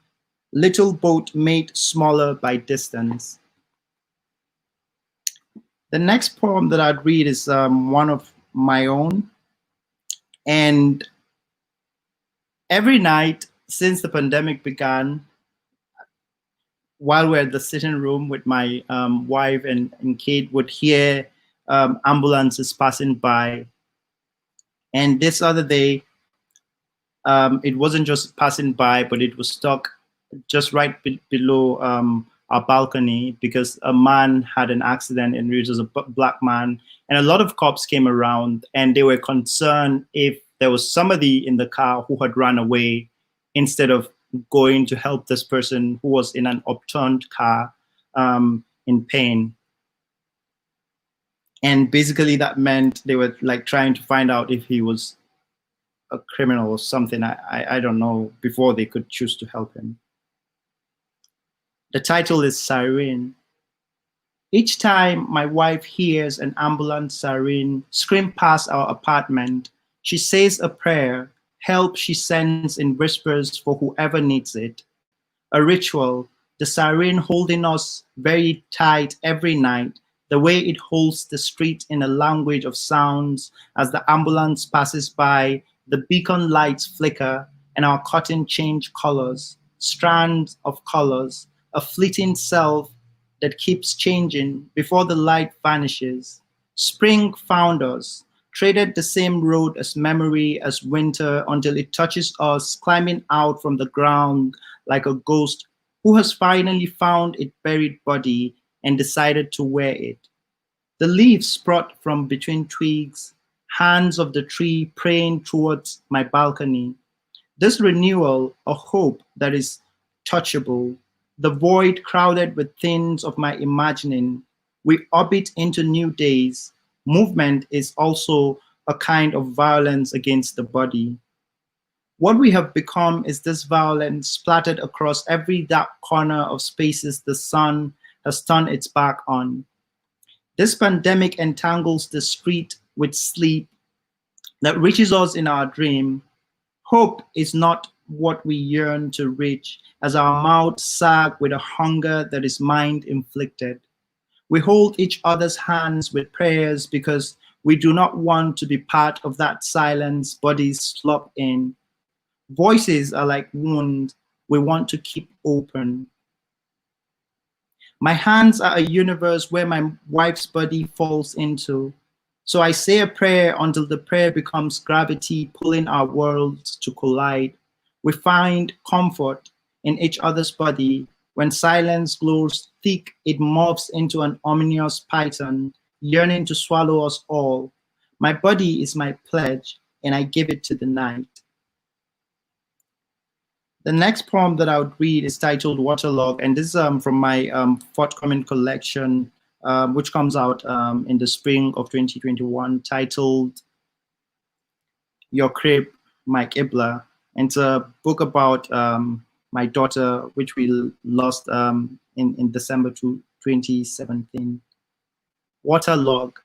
Speaker 7: made smaller by distance. The next poem that I'd read is one of my own. And every night since the pandemic began, while we're in the sitting room with my wife and Kate, would hear ambulances passing by. And this other day, it wasn't just passing by, but it was stuck just right below our balcony because a man had an accident and it was a black man. And a lot of cops came around and they were concerned if there was somebody in the car who had run away instead of going to help this person who was in an upturned car in pain. And basically that meant they were like trying to find out if he was a criminal or something. I don't know, before they could choose to help him. The title is Siren. Each time my wife hears an ambulance siren scream past our apartment, she says a prayer, help she sends in whispers for whoever needs it. A ritual, the siren holding us very tight every night, the way it holds the street in a language of sounds as the ambulance passes by, the beacon lights flicker, and our curtain change colors, strands of colors, a fleeting self that keeps changing before the light vanishes. Spring found us, traded the same road as memory, as winter, until it touches us, climbing out from the ground like a ghost who has finally found its buried body and decided to wear it. The leaves sprout from between twigs, hands of the tree praying towards my balcony. This renewal, a hope that is touchable, the void crowded with things of my imagining. We orbit into new days. Movement is also a kind of violence against the body. What we have become is this violence splattered across every dark corner of spaces the sun has turned its back on. This pandemic entangles the street with sleep that reaches us in our dream. Hope is not what we yearn to reach, as our mouths sag with a hunger that is mind-inflicted. We hold each other's hands with prayers because we do not want to be part of that silence bodies slop in. Voices are like wounds we want to keep open. My hands are a universe where my wife's body falls into. So I say a prayer until the prayer becomes gravity pulling our worlds to collide. We find comfort in each other's body. When silence glows thick, it morphs into an ominous python, yearning to swallow us all. My body is my pledge, and I give it to the night. The next poem that I would read is titled Waterlog, and this is from my forthcoming collection, which comes out in the spring of 2021, titled Your Crib, My Qibla. And it's a book about my daughter, which we lost in December 2017. Waterlog.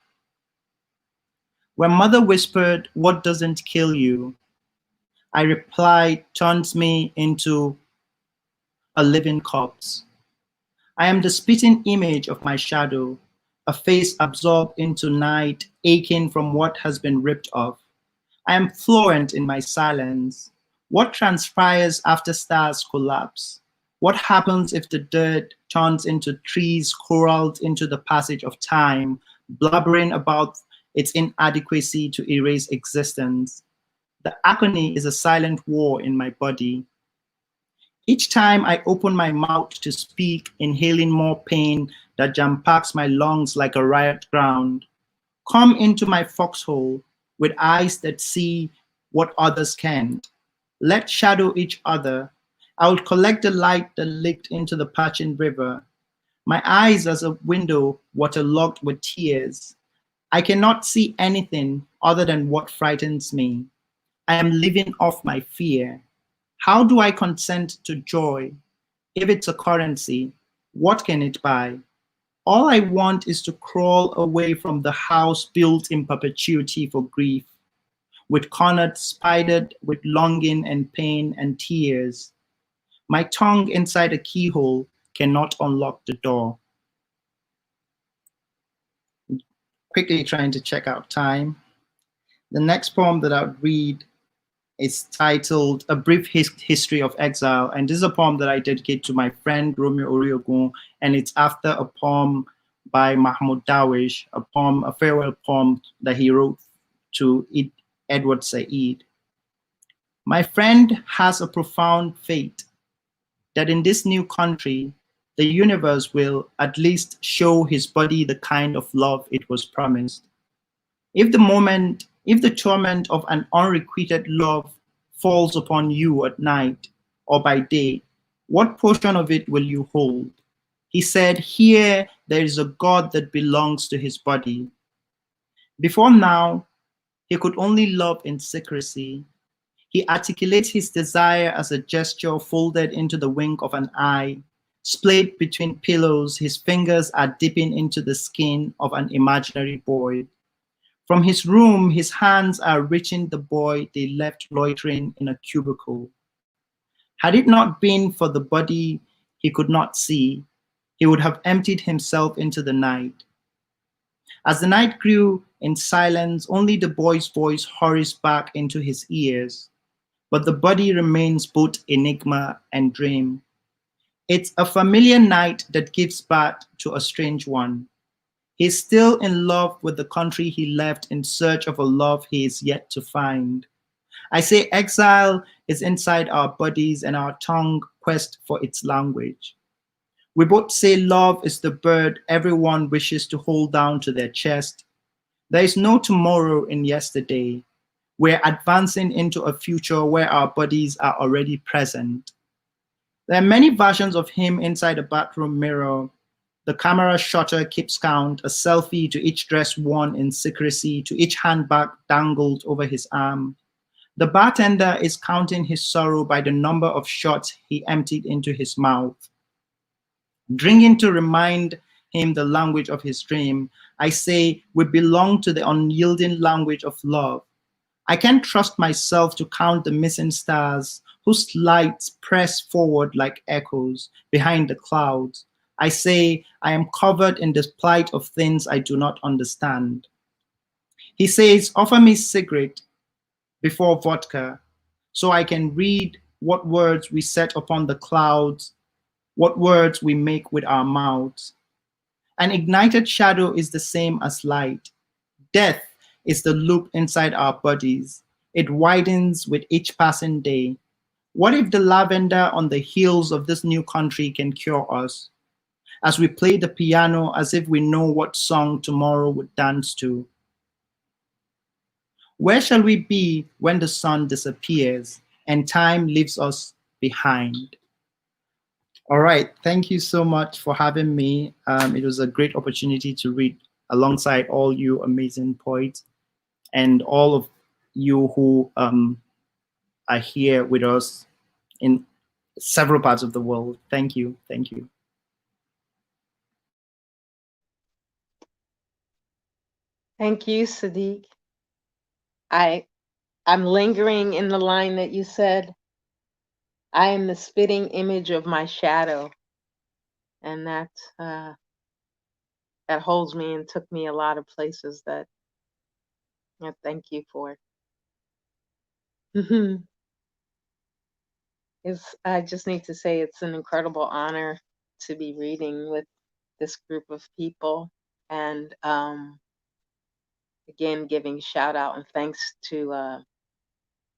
Speaker 7: When mother whispered, "What doesn't kill you?" I replied, turns me into a living corpse. I am the spitting image of my shadow, a face absorbed into night, aching from what has been ripped off. I am fluent in my silence. What transpires after stars collapse? What happens if the dirt turns into trees corralled into the passage of time, blubbering about its inadequacy to erase existence? The agony is a silent war in my body. Each time I open my mouth to speak, inhaling more pain that jam-packs my lungs like a riot ground. Come into my foxhole with eyes that see what others can't. Let's shadow each other. I will collect the light that leaked into the parching river. My eyes as a window waterlogged with tears. I cannot see anything other than what frightens me. I am living off my fear. How do I consent to joy? If it's a currency, what can it buy? All I want is to crawl away from the house built in perpetuity for grief, with cornered spidered with longing and pain and tears. My tongue inside a keyhole cannot unlock the door. Quickly trying to check out time. The next poem that I would read is titled A Brief History of Exile, and this is a poem that I dedicate to my friend Romeo Oriogun, and it's after a poem by Mahmoud Darwish, a farewell poem that he wrote to Edward Said. My friend has a profound fate that in this new country, the universe will at least show his body the kind of love it was promised. If the torment of an unrequited love falls upon you at night or by day, what portion of it will you hold? He said, here there is a God that belongs to his body. Before now, he could only love in secrecy. He articulates his desire as a gesture folded into the wink of an eye, Splayed between pillows, his fingers are dipping into the skin of an imaginary boy. From his room, his hands are reaching the boy they left loitering in a cubicle. Had it not been for the body he could not see, he would have emptied himself into the night. As the night grew in silence, only the boy's voice hurries back into his ears, but the body remains both enigma and dream. It's a familiar night that gives birth to a strange one. He's still in love with the country he left in search of a love he is yet to find. I say exile is inside our bodies and our tongue quest for its language. We both say love is the bird everyone wishes to hold down to their chest. There is no tomorrow in yesterday. We're advancing into a future where our bodies are already present. There are many versions of him inside a bathroom mirror. The camera shutter keeps count, a selfie to each dress worn in secrecy, to each handbag dangled over his arm. The bartender is counting his sorrow by the number of shots he emptied into his mouth. Drinking to remind him the language of his dream, I say we belong to the unyielding language of love. I can't trust myself to count the missing stars whose lights press forward like echoes behind the clouds. I say I am covered in the plight of things I do not understand. He says, offer me cigarette before vodka, so I can read what words we set upon the clouds, what words we make with our mouths. An ignited shadow is the same as light. Death is the loop inside our bodies. It widens with each passing day. What if the lavender on the hills of this new country can cure us? As we play the piano as if we know what song tomorrow would dance to. Where shall we be when the sun disappears and time leaves us behind? All right, thank you so much for having me. It was a great opportunity to read alongside all you amazing poets and all of you who are here with us in several parts of the world. Thank you, thank you.
Speaker 1: Thank you, Sadiq. I'm lingering in the line that you said, I am the spitting image of my shadow. And that holds me and took me a lot of places that I thank you for. I just need to say it's an incredible honor to be reading with this group of people. And again, giving shout out and thanks to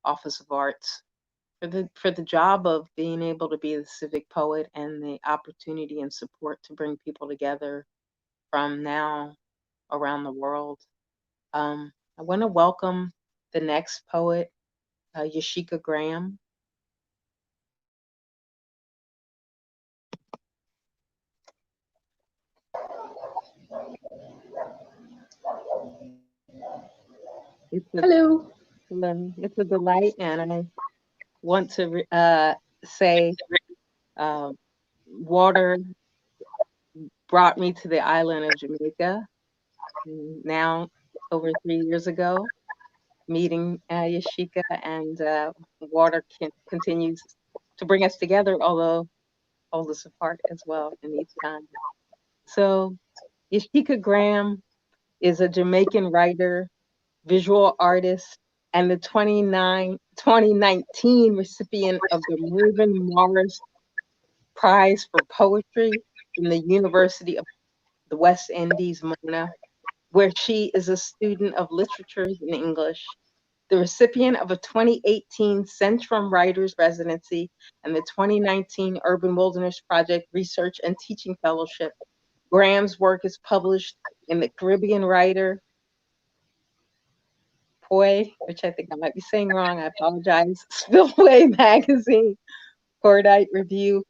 Speaker 1: Office of Arts for the job of being able to be the civic poet and the opportunity and support to bring people together from now around the world. I want to welcome the next poet, Yashika Graham.
Speaker 6: Hello.
Speaker 1: It's a delight, and I want to say water brought me to the island of Jamaica now over 3 years ago, meeting Yashika, and water continues to bring us together, although hold us apart as well in these times. So Yashika Graham is a Jamaican writer, visual artist, and the 2019 recipient of the Mervyn Morris Prize for Poetry from the University of the West Indies, Mona, where she is a student of literatures in English, the recipient of a 2018 Centrum Writers Residency and the 2019 Urban Wilderness Project Research and Teaching Fellowship. Graham's work is published in the Caribbean Writer, which I think I might be saying wrong, I apologize, Spillway Magazine, Cordite Review,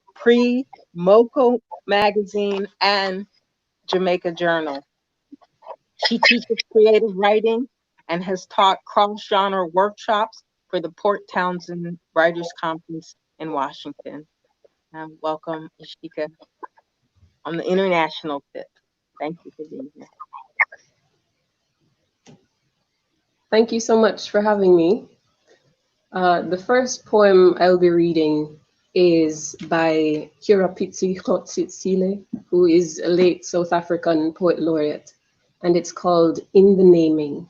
Speaker 1: Moco Magazine, and Jamaica Journal. She teaches creative writing and has taught cross-genre workshops for the Port Townsend Writers Conference in Washington. Welcome, Yashika, on the international tip. Thank you for being here.
Speaker 6: Thank you so much for having me. The first poem I'll be reading is by Curated, who is a late South African poet laureate, and it's called In the Naming.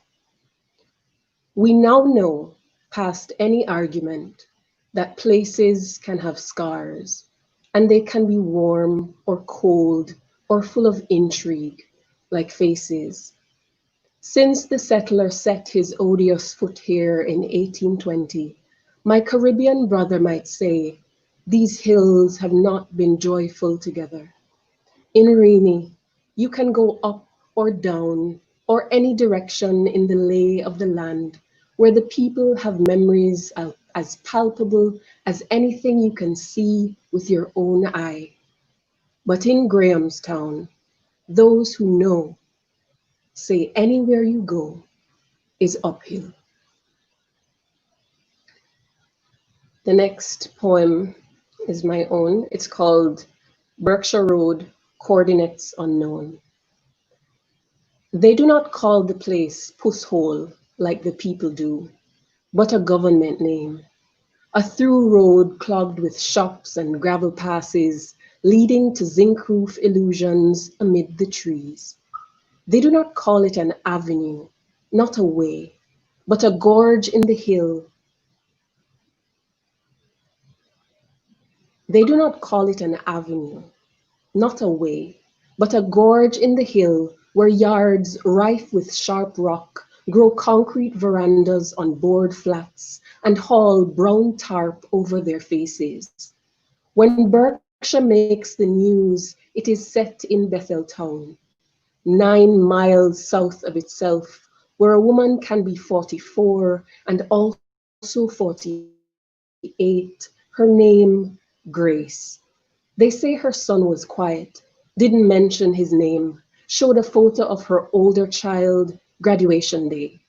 Speaker 6: We now know, past any argument, that places can have scars, and they can be warm or cold or full of intrigue, like faces. Since the settler set his odious foot here in 1820, my Caribbean brother might say, these hills have not been joyful together. In rainy, you can go up or down or any direction in the lay of the land where the people have memories as palpable as anything you can see with your own eye. But in Grahamstown, those who know say anywhere you go is uphill. The next poem is my own. It's called Berkshire Road, Coordinates Unknown. They do not call the place Puss Hole like the people do, but a government name. A through road clogged with shops and gravel passes leading to zinc roof illusions amid the trees. They do not call it an avenue, not a way, but a gorge in the hill. They do not call it an avenue, not a way, but a gorge in the hill where yards rife with sharp rock grow concrete verandas on board flats and haul brown tarp over their faces. When Berkshire makes the news, it is set in Betheltown, 9 miles south of itself, where a woman can be 44 and also 48, her name, Grace. They say her son was quiet, didn't mention his name, showed a photo of her older child, graduation day.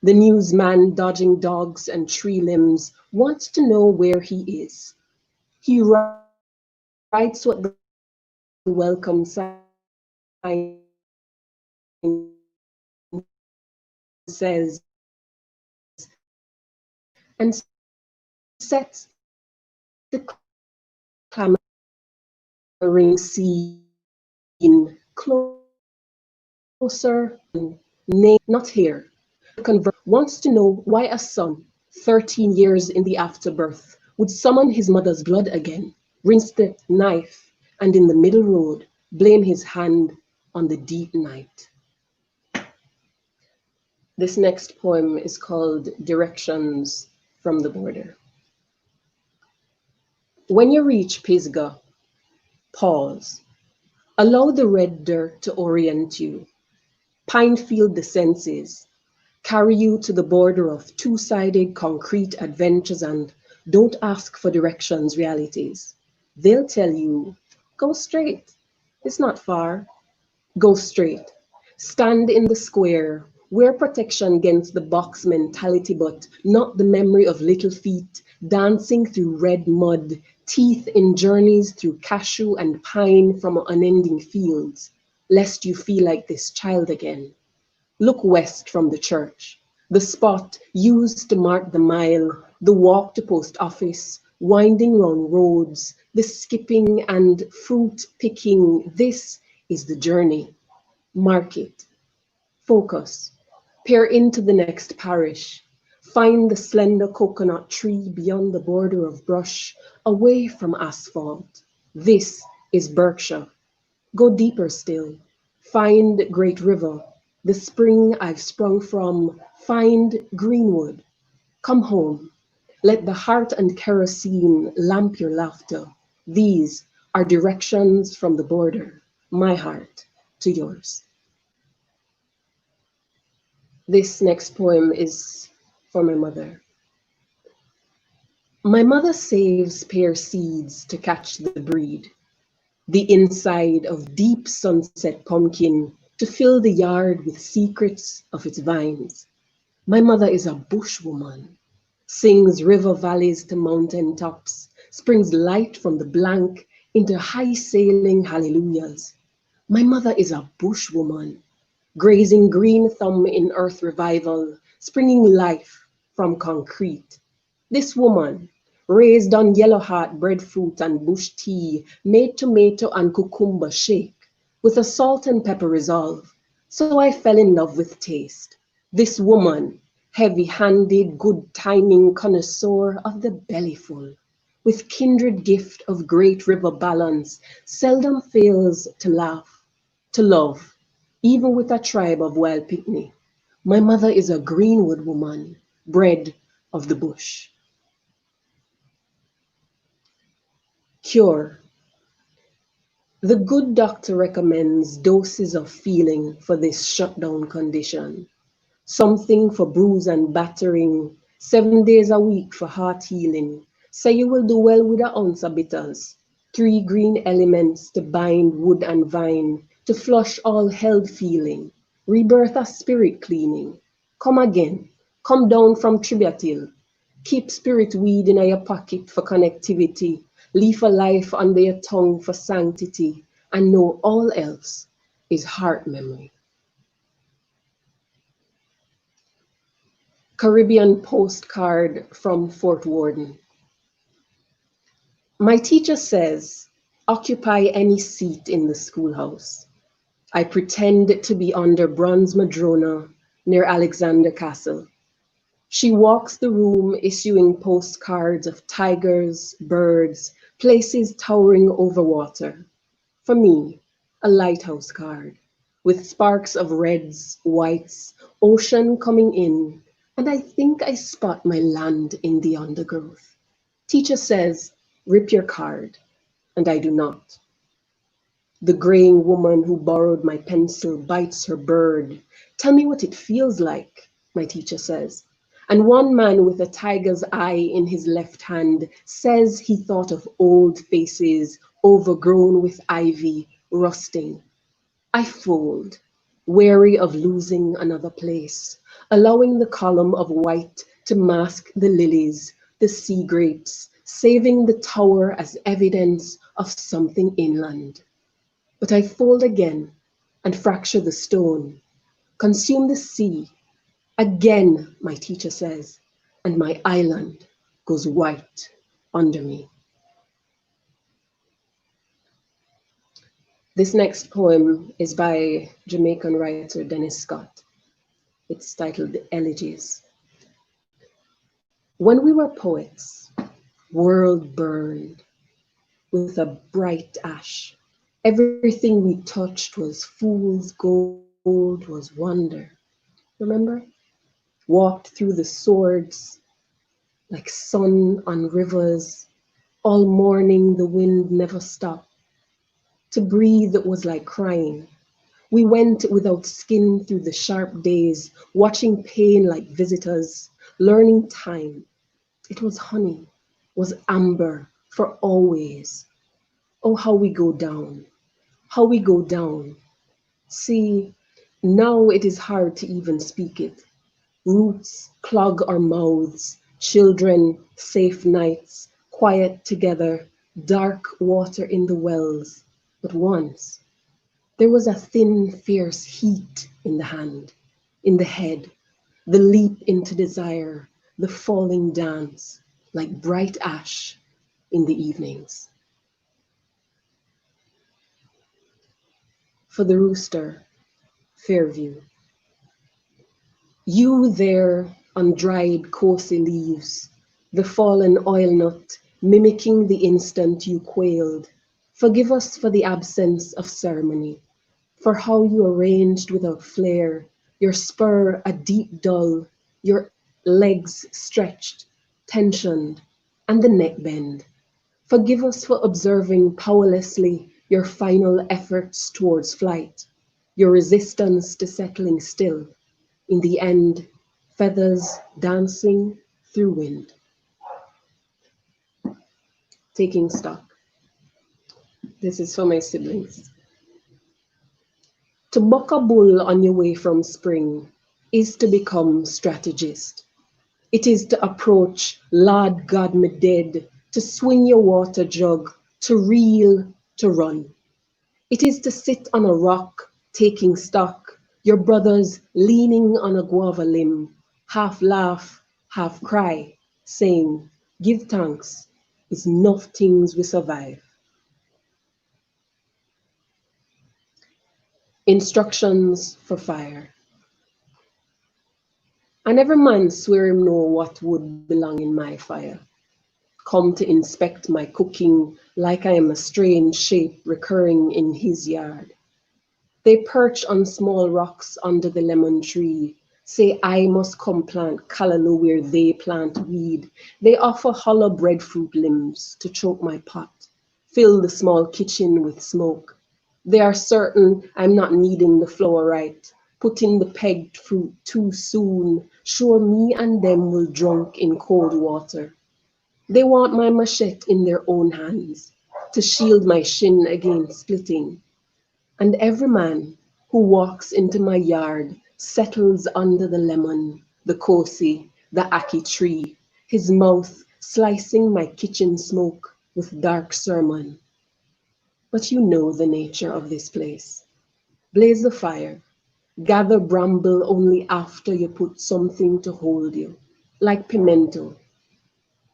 Speaker 6: The newsman dodging dogs and tree limbs wants to know where he is. He writes what the welcome sign says and sets the clamoring scene closer, name not here. Convert wants to know why a son, 13 years in the afterbirth, would summon his mother's blood again, rinse the knife, and in the middle road, blame his hand on the deep night. This next poem is called Directions from the Border. When you reach Pisgah, pause. Allow the red dirt to orient you. Pinefield the senses. Carry you to the border of two-sided concrete adventures and don't ask for directions, realities. They'll tell you, go straight. It's not far. Go straight. Stand in the square. Wear protection against the box mentality, but not the memory of little feet dancing through red mud, teeth in journeys through cashew and pine from unending fields, lest you feel like this child again. Look west from the church, the spot used to mark the mile, the walk to post office, winding round roads, the skipping and fruit picking. This is the journey. Mark it. Focus. Peer into the next parish. Find the slender coconut tree beyond the border of brush, away from asphalt. This is Berkshire. Go deeper still. Find Great River, the spring I've sprung from. Find Greenwood. Come home. Let the heart and kerosene lamp your laughter. These are directions from the border, my heart to yours. This next poem is for my mother. My mother saves pear seeds to catch the breed, the inside of deep sunset pumpkin to fill the yard with secrets of its vines. My mother is a bushwoman, sings river valleys to mountain tops, springs light from the blank into high sailing hallelujahs. My mother is a bushwoman, grazing green thumb in earth revival, springing life from concrete. This woman, raised on yellow heart breadfruit and bush tea, made tomato and cucumber shake, with a salt and pepper resolve. So I fell in love with taste. This woman, heavy-handed, good timing connoisseur of the bellyful, with kindred gift of great river balance, seldom fails to laugh, to love, even with a tribe of wild picnic. My mother is a greenwood woman, bred of the bush. Cure. The good doctor recommends doses of feeling for this shutdown condition. Something for bruise and battering, 7 days a week for heart healing. Say you will do well with an ounce of bitters. 3 green elements to bind wood and vine, to flush all held feeling. Rebirth a spirit cleaning. Come again, come down from Tributil. Keep spirit weed in your pocket for connectivity. Leave a life under your tongue for sanctity. And know all else is heart memory. Caribbean postcard from Fort Worden. My teacher says, occupy any seat in the schoolhouse. I pretend to be under bronze madrona near Alexander Castle. She walks the room issuing postcards of tigers, birds, places towering over water. For me, a lighthouse card with sparks of reds, whites, ocean coming in, and I think I spot my land in the undergrowth. Teacher says, rip your card, and I do not. The graying woman who borrowed my pencil bites her bird. Tell me what it feels like, my teacher says. And one man with a tiger's eye in his left hand says he thought of old faces overgrown with ivy, rusting. I fold, wary of losing another place, allowing the column of white to mask the lilies, the sea grapes, saving the tower as evidence of something inland. But I fold again and fracture the stone, consume the sea. Again, my teacher says, and my island goes white under me. This next poem is by Jamaican writer Dennis Scott. It's titled The Elegies. When we were poets, world burned with a bright ash. Everything we touched was fool's gold, was wonder. Remember? Walked through the swords like sun on rivers. All morning the wind never stopped. To breathe was like crying. We went without skin through the sharp days, watching pain like visitors, learning time. It was honey, was amber for always. Oh, how we go down, how we go down. See, now it is hard to even speak it. Roots clog our mouths, children, safe nights, quiet together, dark water in the wells. But once, there was a thin, fierce heat in the hand, in the head, the leap into desire, the falling dance, like bright ash in the evenings. For the rooster, Fairview. You there on dried coarse leaves, the fallen oil nut mimicking the instant you quailed. Forgive us for the absence of ceremony, for how you arranged without flair, your spur a deep dull, your legs stretched, tensioned, and the neck bend. Forgive us for observing powerlessly your final efforts towards flight, your resistance to settling still. In the end, feathers dancing through wind. Taking stock. This is for my siblings. To buck a bull on your way from spring is to become strategist. It is to approach Lord God me dead to swing your water jug, to reel, to run. It is to sit on a rock, taking stock, your brothers leaning on a guava limb, half laugh, half cry, saying, give thanks, it's enough things we survive. Instructions for fire. And every man swear him know what would belong in my fire. Come to inspect my cooking like I am a strange shape recurring in his yard. They perch on small rocks under the lemon tree, say I must come plant callaloo where they plant weed. They offer hollow breadfruit limbs to choke my pot, fill the small kitchen with smoke. They are certain I'm not kneading the flour right, putting the pegged fruit too soon, sure me and them will drunk in cold water. They want my machete in their own hands, to shield my shin against splitting. And every man who walks into my yard settles under the lemon, the kosi, the ackee tree, his mouth slicing my kitchen smoke with dark sermon. But you know the nature of this place. Blaze the fire, gather bramble only after you put something to hold you, like pimento,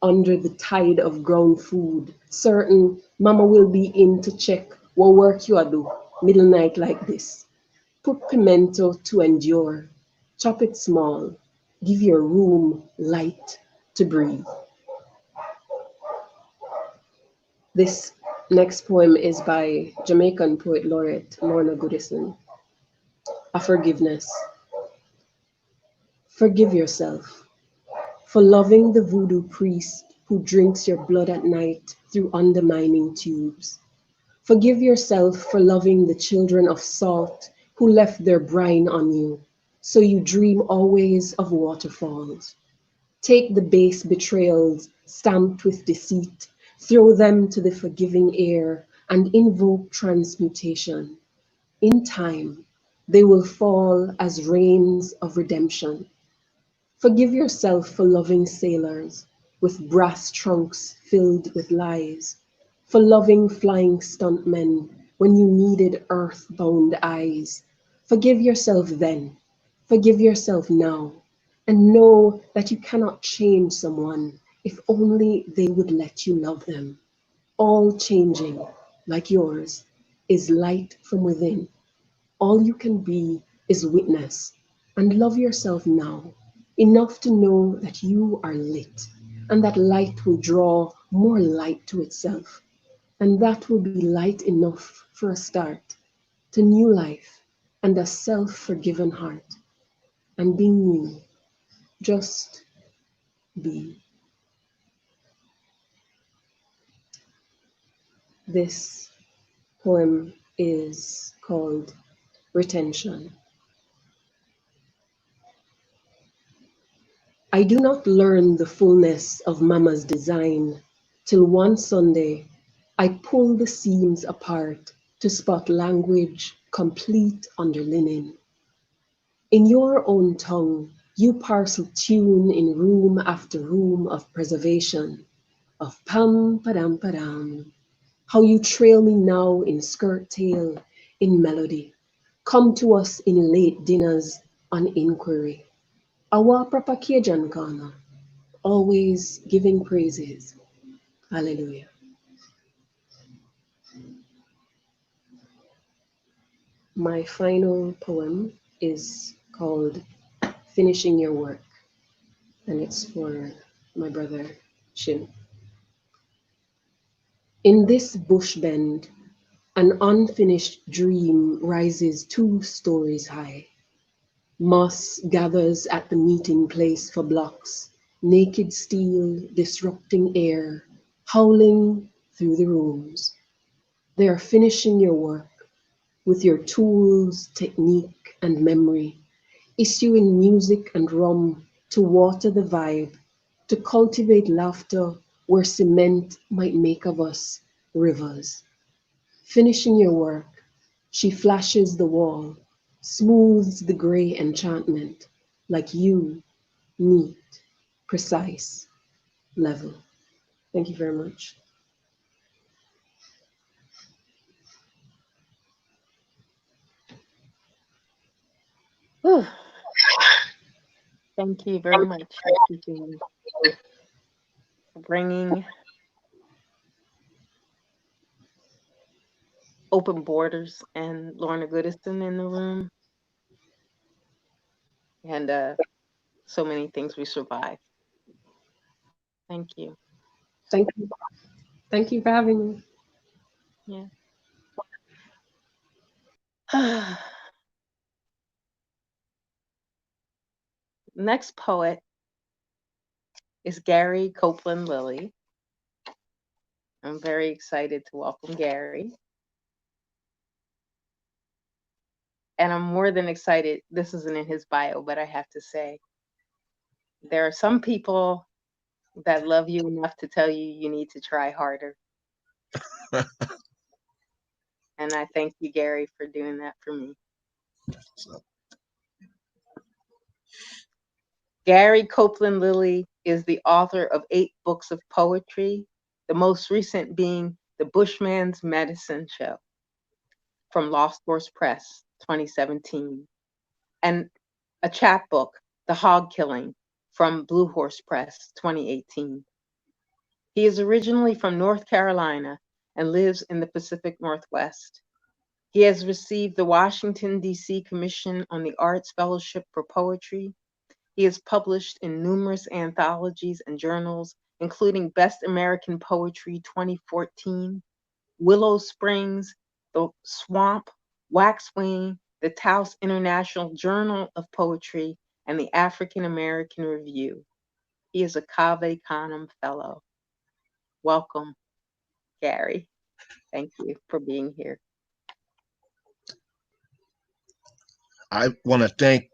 Speaker 6: under the tide of ground food, certain mama will be in to check what work you are do, middle night like this. Put pimento to endure, chop it small, give your room light to breathe. This next poem is by Jamaican poet laureate Lorna Goodison. A forgiveness. Forgive yourself for loving the voodoo priest who drinks your blood at night through undermining tubes. Forgive yourself for loving the children of salt who left their brine on you, so you dream always of waterfalls. Take the base betrayals stamped with deceit, throw them to the forgiving air, and invoke transmutation. In time, they will fall as rains of redemption. Forgive yourself for loving sailors with brass trunks filled with lies, for loving flying stuntmen when you needed earth-bound eyes. Forgive yourself then, forgive yourself now, and know that you cannot change someone if only they would let you love them. All changing, like yours, is light from within. All you can be is witness, and love yourself now, enough to know that you are lit, and that light will draw more light to itself, and that will be light enough for a start to new life and a self-forgiven heart. And being you, just be. This poem is called Retention. I do not learn the fullness of Mama's design till one Sunday I pull the seams apart to spot language complete under linen. In your own tongue, you parcel tune in room after room of preservation, of pam padam padam. How you trail me now in skirt tail, in melody. Come to us in late dinners on inquiry. Awa Prapakyajan Kana, always giving praises. Hallelujah. My final poem is called Finishing Your Work, and it's for my brother Shin. In this bush bend, an unfinished dream rises 2 stories high. Moss gathers at the meeting place for blocks, naked steel disrupting air, howling through the rooms. They are finishing your work with your tools, technique, and memory, issuing music and rum to water the vibe, to cultivate laughter where cement might make of us rivers. Finishing your work, she flashes the wall, smooths the gray enchantment, like you, neat, precise, level. Thank you very much.
Speaker 1: Whew. Thank you very much, Yashika, for bringing Open Borders and Lorna Goodison in the room. And so many things we survived. Thank you.
Speaker 6: Thank you. Thank you for having me.
Speaker 1: Yeah. Next poet is Gary Copeland Lilly. I'm very excited to welcome Gary. And I'm more than excited. This isn't in his bio, but I have to say, there are some people that love you enough to tell you you need to try harder. And I thank you, Gary, for doing that for me. Gary Copeland Lilly is the author of 8 books of poetry, the most recent being The Bushman's Medicine Show from Lost Horse Press, 2017, and a chapbook, The Hog Killing, from Blue Horse Press, 2018. He is originally from North Carolina and lives in the Pacific Northwest. He has received the Washington, D.C. Commission on the Arts Fellowship for Poetry. He is published in numerous anthologies and journals, including Best American Poetry 2014, Willow Springs, The Swamp, Waxwing, the Taos International Journal of Poetry, and the African American Review. He is a Cave Canem Fellow. Welcome, Gary. Thank you for being here.
Speaker 5: I want to thank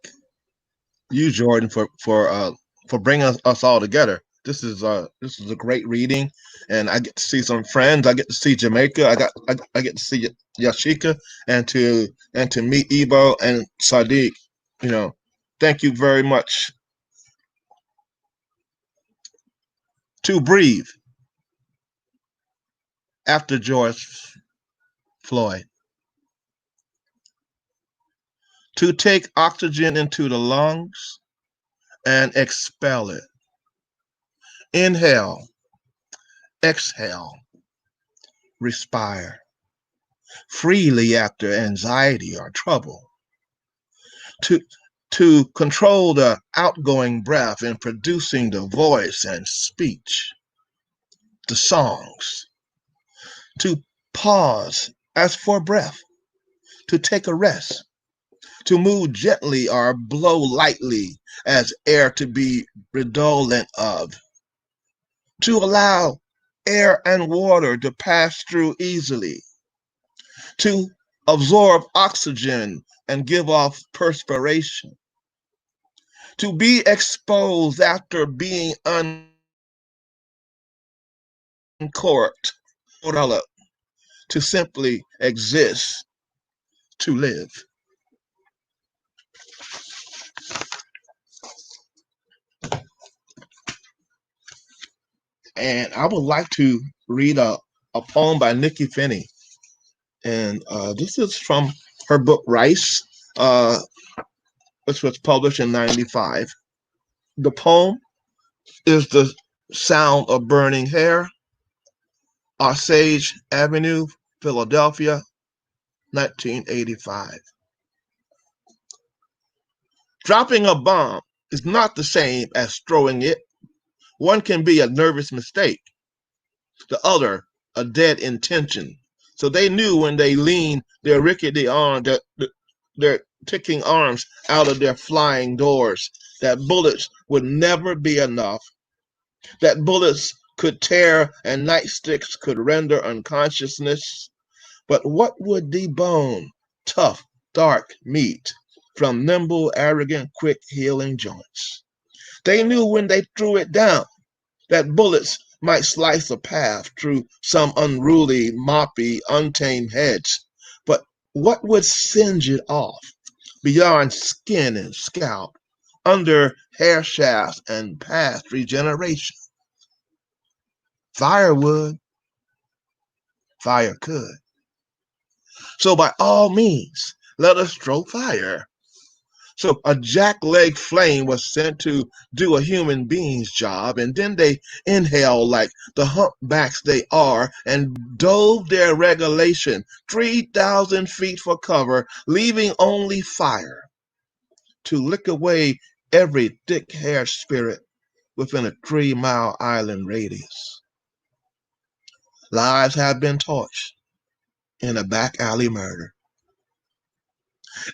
Speaker 5: you, Jourdan, for bringing us all together. This is a great reading, and I get to see some friends. I get to see Jamaica. I get to see Yashika, and to meet Ebo and Sadiq. You know, thank you very much. To breathe after George Floyd. To take oxygen into the lungs and expel it. Inhale, exhale, respire freely after anxiety or trouble. To control the outgoing breath in producing the voice and speech, the songs. To pause as for breath, to take a rest, to move gently or blow lightly as air to be redolent of, to allow air and water to pass through easily, to absorb oxygen and give off perspiration, to be exposed after being uncorked, to simply exist, to live. And I would like to read a poem by Nikki Finney. And this is from her book, Rice, which was published in '95. The poem is The Sound of Burning Hair, Osage Avenue, Philadelphia, 1985. Dropping a bomb is not the same as throwing it. One can be a nervous mistake, the other a dead intention. So they knew when they leaned their rickety arm, their ticking arms out of their flying doors, that bullets would never be enough, that bullets could tear and nightsticks could render unconsciousness. But what would debone tough, dark meat from nimble, arrogant, quick healing joints? They knew when they threw it down that bullets might slice a path through some unruly, moppy, untamed heads. But what would singe it off beyond skin and scalp, under hair shafts and past regeneration? Fire would. Fire could. So by all means, let us throw fire. So a jackleg flame was sent to do a human being's job, and then they inhaled like the humpbacks they are and dove their regulation 3,000 feet for cover, leaving only fire to lick away every thick-haired spirit within a 3-mile island radius. Lives have been torched in a back alley murder.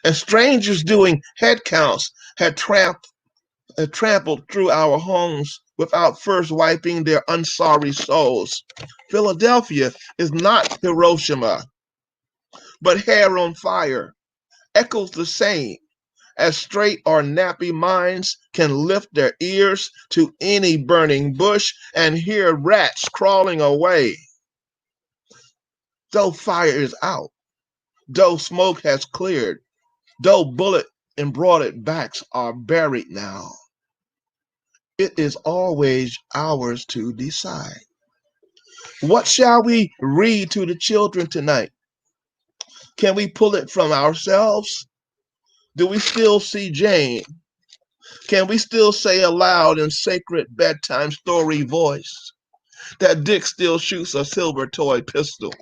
Speaker 5: And strangers doing head counts had trampled through our homes without first wiping their unsorry souls. Philadelphia is not Hiroshima, but hair on fire echoes the same as straight or nappy minds can lift their ears to any burning bush and hear rats crawling away. Though fire is out, though smoke has cleared, though bullet embroidered backs are buried now, it is always ours to decide. What shall we read to the children tonight? Can we pull it from ourselves? Do we still see Jane? Can we still say aloud in sacred bedtime story voice that Dick still shoots a silver toy pistol?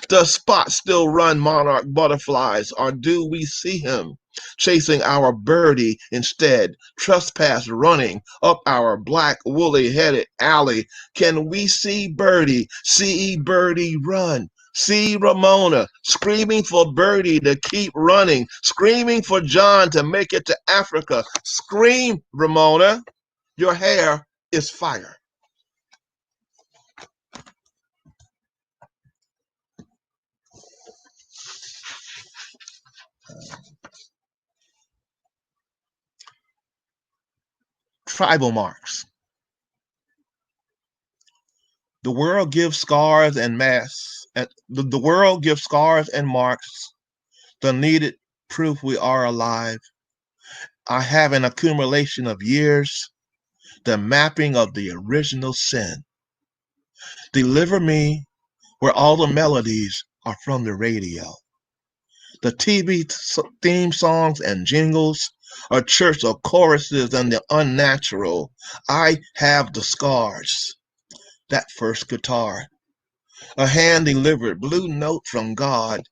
Speaker 5: Does Spot still run monarch butterflies, or do we see him chasing our birdie instead, trespass running up our black woolly-headed alley? Can we see Birdie run? See Ramona screaming for Birdie to keep running, screaming for John to make it to Africa. Scream, Ramona, your hair is fire. Tribal marks. The world gives scars and masks. The world gives scars and marks, the needed proof we are alive. I have an accumulation of years, the mapping of the original sin. Deliver me where all the melodies are from the radio. The TV theme songs and jingles, a church of choruses and the unnatural. I have the scars. That first guitar, a hand-delivered blue note from God,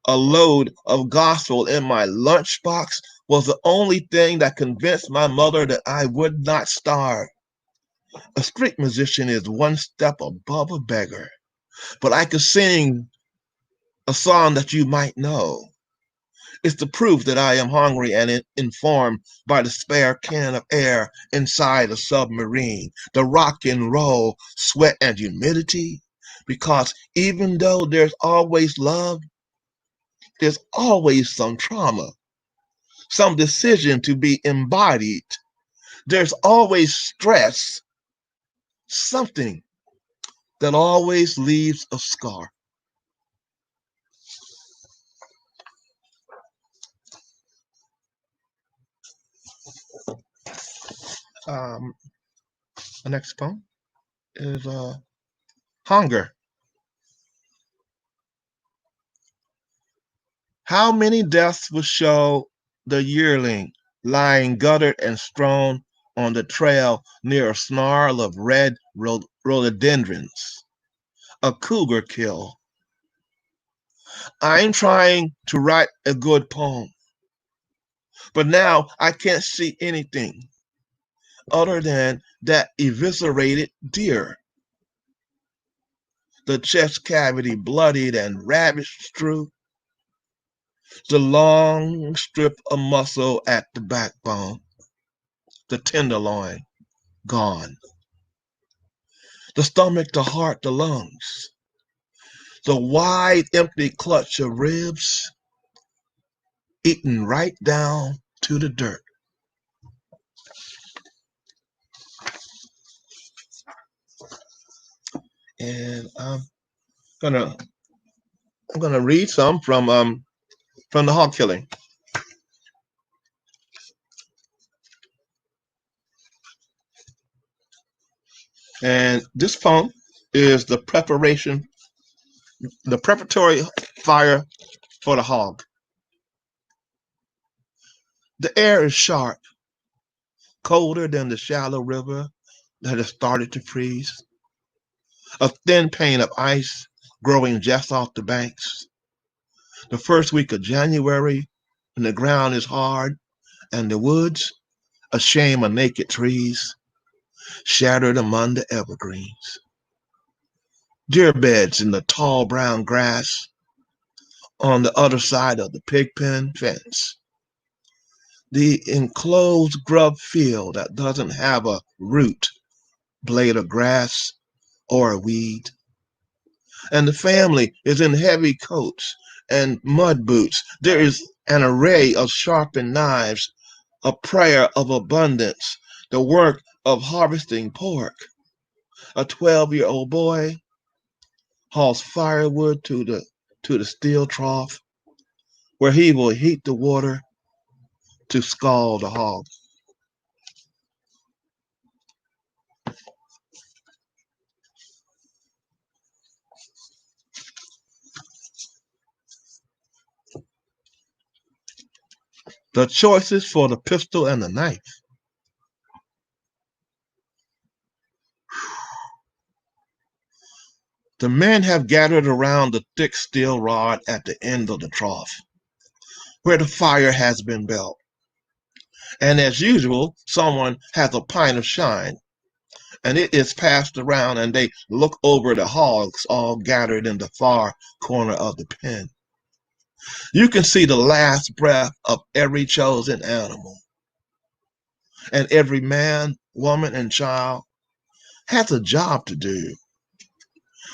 Speaker 5: a load of gospel in my lunchbox was the only thing that convinced my mother that I would not starve. A street musician is one step above a beggar, but I could sing a song that you might know. It's the proof that I am hungry and informed by the spare can of air inside a submarine, the rock and roll, sweat and humidity. Because even though there's always love, there's always some trauma, some decision to be embodied. There's always stress, something that always leaves a scar. The next poem is Hunger. How many deaths will show the yearling lying guttered and strewn on the trail near a snarl of red rhododendrons? A cougar kill. I'm trying to write a good poem, but now I can't see anything other than that eviscerated deer. The chest cavity bloodied and ravaged through, the long strip of muscle at the backbone, the tenderloin gone, the stomach, the heart, the lungs, the wide empty clutch of ribs eaten right down to the dirt. And I'm gonna read some from the hog killing. And this poem is the preparatory fire for the hog. The air is sharp, colder than the shallow river that has started to freeze. A thin pane of ice growing just off the banks. The first week of January, when the ground is hard and the woods, a shame of naked trees, shattered among the evergreens. Deer beds in the tall brown grass on the other side of the pig pen fence. The enclosed grub field that doesn't have a root, blade of grass, or a weed. And the family is in heavy coats and mud boots. There is an array of sharpened knives, a prayer of abundance, the work of harvesting pork. A 12-year-old boy hauls firewood to the steel trough where he will heat the water to scald the hog. The choices for the pistol and the knife. The men have gathered around the thick steel rod at the end of the trough, where the fire has been built. And as usual, someone has a pint of shine, and it is passed around, and they look over the hogs all gathered in the far corner of the pen. You can see the last breath of every chosen animal. And every man, woman, and child has a job to do.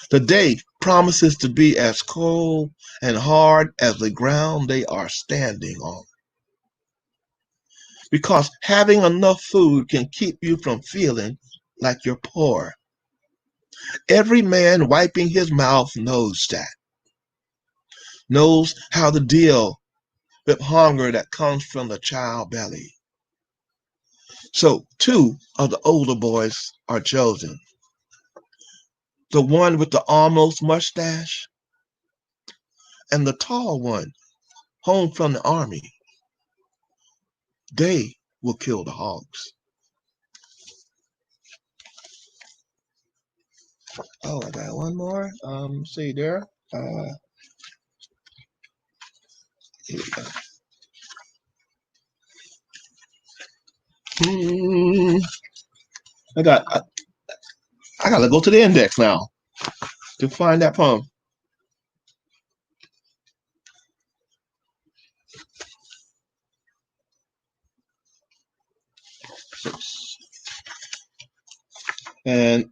Speaker 5: The day promises to be as cold and hard as the ground they are standing on. Because having enough food can keep you from feeling like you're poor. Every man wiping his mouth knows that. Knows how to deal with hunger that comes from the child belly. So 2 of the older boys are chosen. The one with the almost mustache and the tall one, home from the army. They will kill the hogs. Oh, I got one more. See there. Here we go. I gotta go to the index now to find that poem. And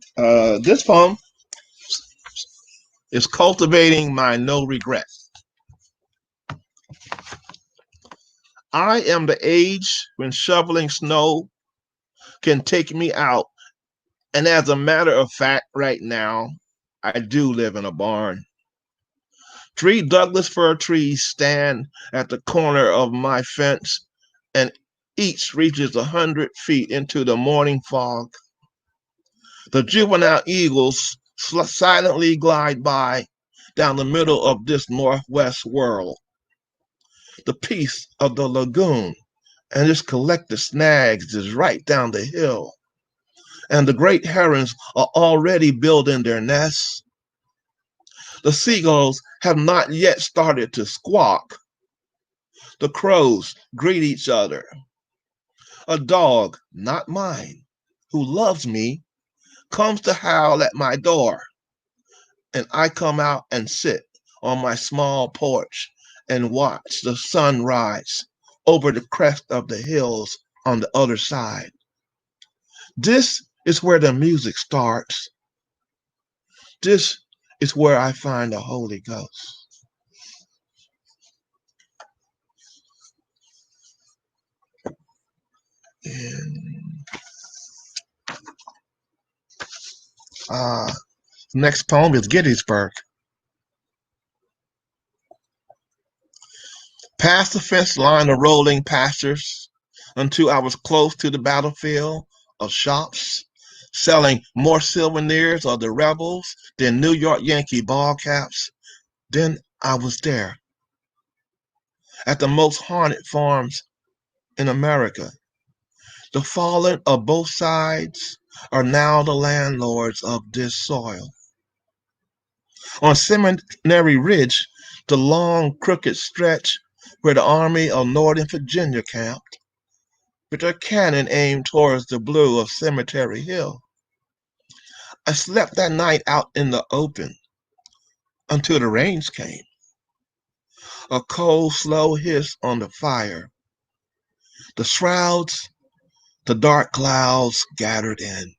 Speaker 5: this poem is Cultivating My No Regrets. I am the age when shoveling snow can take me out. And as a matter of fact, right now, I do live in a barn. 3 Douglas fir trees stand at the corner of my fence, and each reaches 100 feet into the morning fog. The juvenile eagles silently glide by down the middle of this northwest world. The peace of the lagoon and its collected snags is right down the hill. And the great herons are already building their nests. The seagulls have not yet started to squawk. The crows greet each other. A dog, not mine, who loves me, comes to howl at my door. And I come out and sit on my small porch and watch the sun rise over the crest of the hills on the other side. This is where the music starts. This is where I find the Holy Ghost. And next poem is Gettysburg. Past the fence line of rolling pastures until I was close to the battlefield of shops, selling more souvenirs of the rebels than New York Yankee ball caps. Then I was there at the most haunted farms in America. The fallen of both sides are now the landlords of this soil. On Seminary Ridge, the long, crooked stretch where the Army of Northern Virginia camped, with their cannon aimed towards the blue of Cemetery Hill. I slept that night out in the open until the rains came. A cold, slow hiss on the fire. The shrouds, the dark clouds gathered in.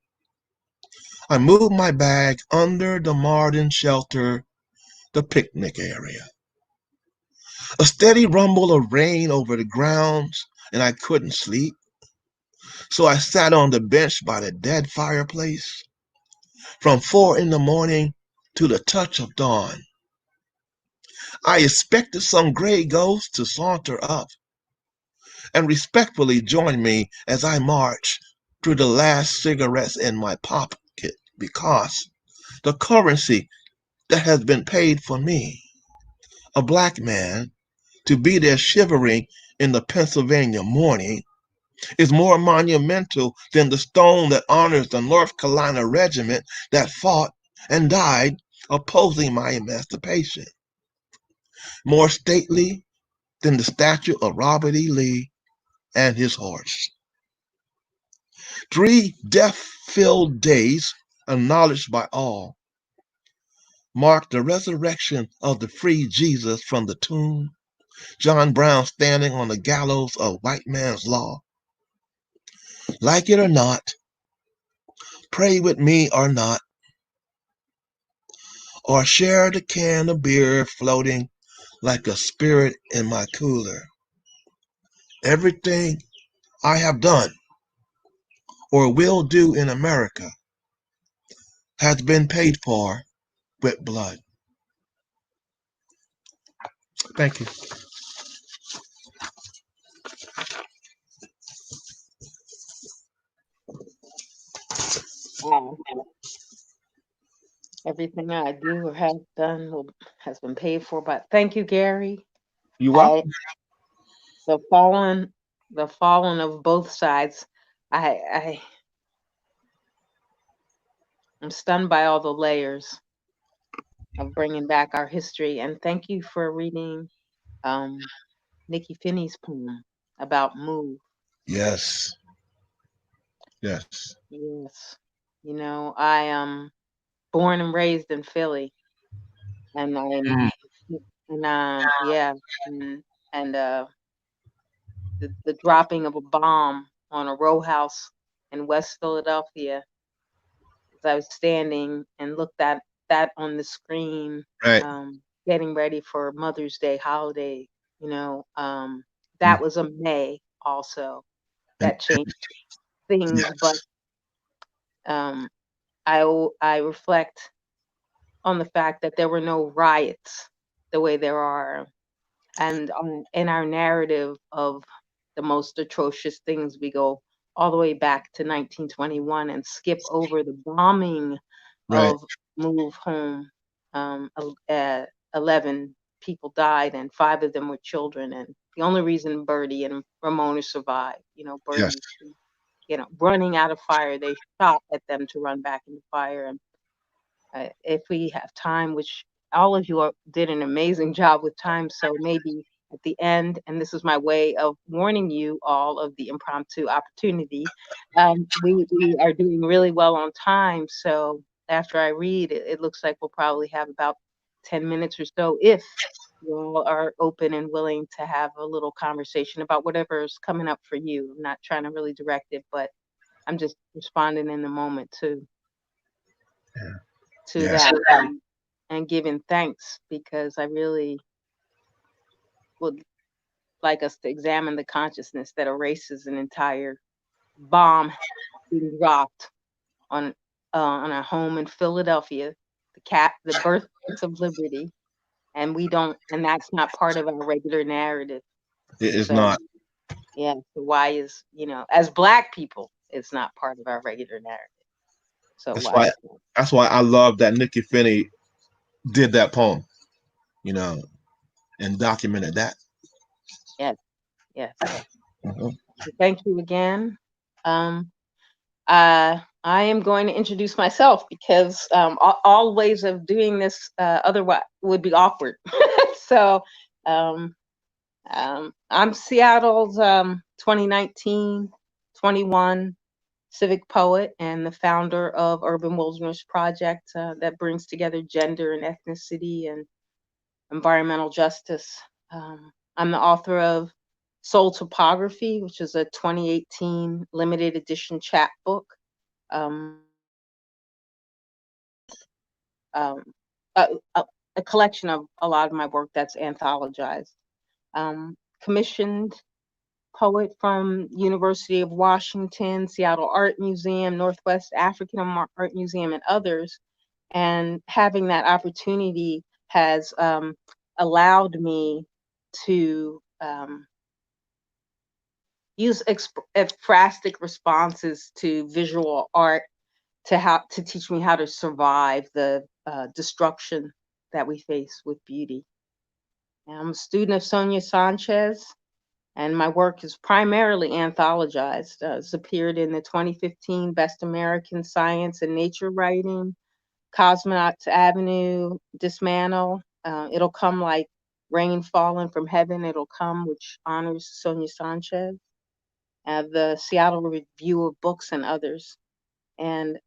Speaker 5: I moved my bag under the Martin shelter, the picnic area. A steady rumble of rain over the grounds, and I couldn't sleep. So I sat on the bench by the dead fireplace from 4 in the morning to the touch of dawn. I expected some gray ghost to saunter up and respectfully join me as I marched through the last cigarettes in my pocket, because the currency that has been paid for me, a black man, to be there shivering in the Pennsylvania morning, is more monumental than the stone that honors the North Carolina regiment that fought and died opposing my emancipation. More stately than the statue of Robert E. Lee and his horse. 3 death-filled days, acknowledged by all, marked the resurrection of the free Jesus from the tomb, John Brown standing on the gallows of white man's law. Like it or not, pray with me or not, or share the can of beer floating like a spirit in my cooler. Everything I have done or will do in America has been paid for with blood. Thank you.
Speaker 1: Wow. Everything I do or have done has been paid for. But thank you, Gary.
Speaker 5: You welcome.
Speaker 1: The fallen of both sides. I'm stunned by all the layers of bringing back our history. And thank you for reading Nikki Finney's poem about move.
Speaker 5: Yes. Yes.
Speaker 1: Yes. You know, I am born and raised in Philly, and the dropping of a bomb on a row house in West Philadelphia, as I was standing and looked at that on the screen,
Speaker 5: Right.
Speaker 1: getting ready for Mother's Day holiday, you know, that was a May also. That changed things,
Speaker 5: Yes.
Speaker 1: but I reflect on the fact that there were no riots the way there are, and in our narrative of the most atrocious things, we go all the way back to 1921 and skip over the bombing
Speaker 5: Right.
Speaker 1: of Move Home. 11 people died, and 5 of them were children. And the only reason Birdie and Ramona survived, you know, Birdie,
Speaker 5: Yes.
Speaker 1: you know, running out of fire, they shot at them to run back into fire. And if we have time, which all of you did an amazing job with time, so maybe at the end, and this is my way of warning you all of the impromptu opportunity, we are doing really well on time. So after I read, it looks like we'll probably have about 10 minutes or so, if you all are open and willing to have a little conversation about whatever's coming up for you. I'm not trying to really direct it, but I'm just responding in the moment to
Speaker 5: Yes.
Speaker 1: that, and giving thanks, because I really would like us to examine the consciousness that erases an entire bomb being dropped on a home in Philadelphia, the birthplace of liberty, and that's not part of our regular narrative.
Speaker 5: It is
Speaker 1: So,
Speaker 5: not.
Speaker 1: yeah, so why is, you know, as Black people, it's not part of our regular narrative. So
Speaker 5: that's why I love that Nikki Finney did that poem, you know, and documented that.
Speaker 1: yes, yes.
Speaker 5: Mhm.
Speaker 1: Thank you again. I am going to introduce myself because all ways of doing this otherwise would be awkward. So I'm Seattle's 2019-21 Civic poet and the founder of Urban Wilderness Project that brings together gender and ethnicity and environmental justice. I'm the author of Soul Topography, which is a 2018 limited edition chapbook. Um, um, a, a collection of a lot of my work that's anthologized. Commissioned poet from University of Washington, Seattle Art Museum, Northwest African Art Museum, and others. And having that opportunity has allowed me to use ekphrastic responses to visual art to teach me how to survive the destruction that we face with beauty. And I'm a student of Sonia Sanchez, and my work is primarily anthologized. It's appeared in the 2015 Best American Science and Nature Writing, Cosmonauts Avenue, Dismantle. It'll Come Like Rain Falling from Heaven, It'll Come, which honors Sonia Sanchez, the Seattle Review of Books, and others. And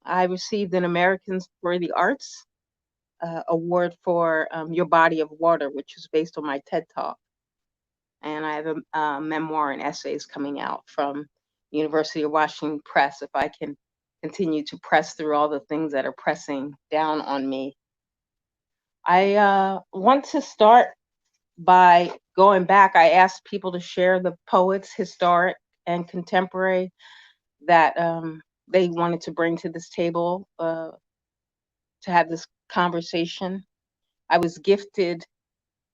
Speaker 1: I received an Americans for the Arts award for Your Body of Water, which is based on my TED Talk. And I have a memoir and essays coming out from University of Washington Press, if I can continue to press through all the things that are pressing down on me. I want to start by going back. I asked people to share the poets, historic and contemporary, that they wanted to bring to this table to have this conversation. I was gifted,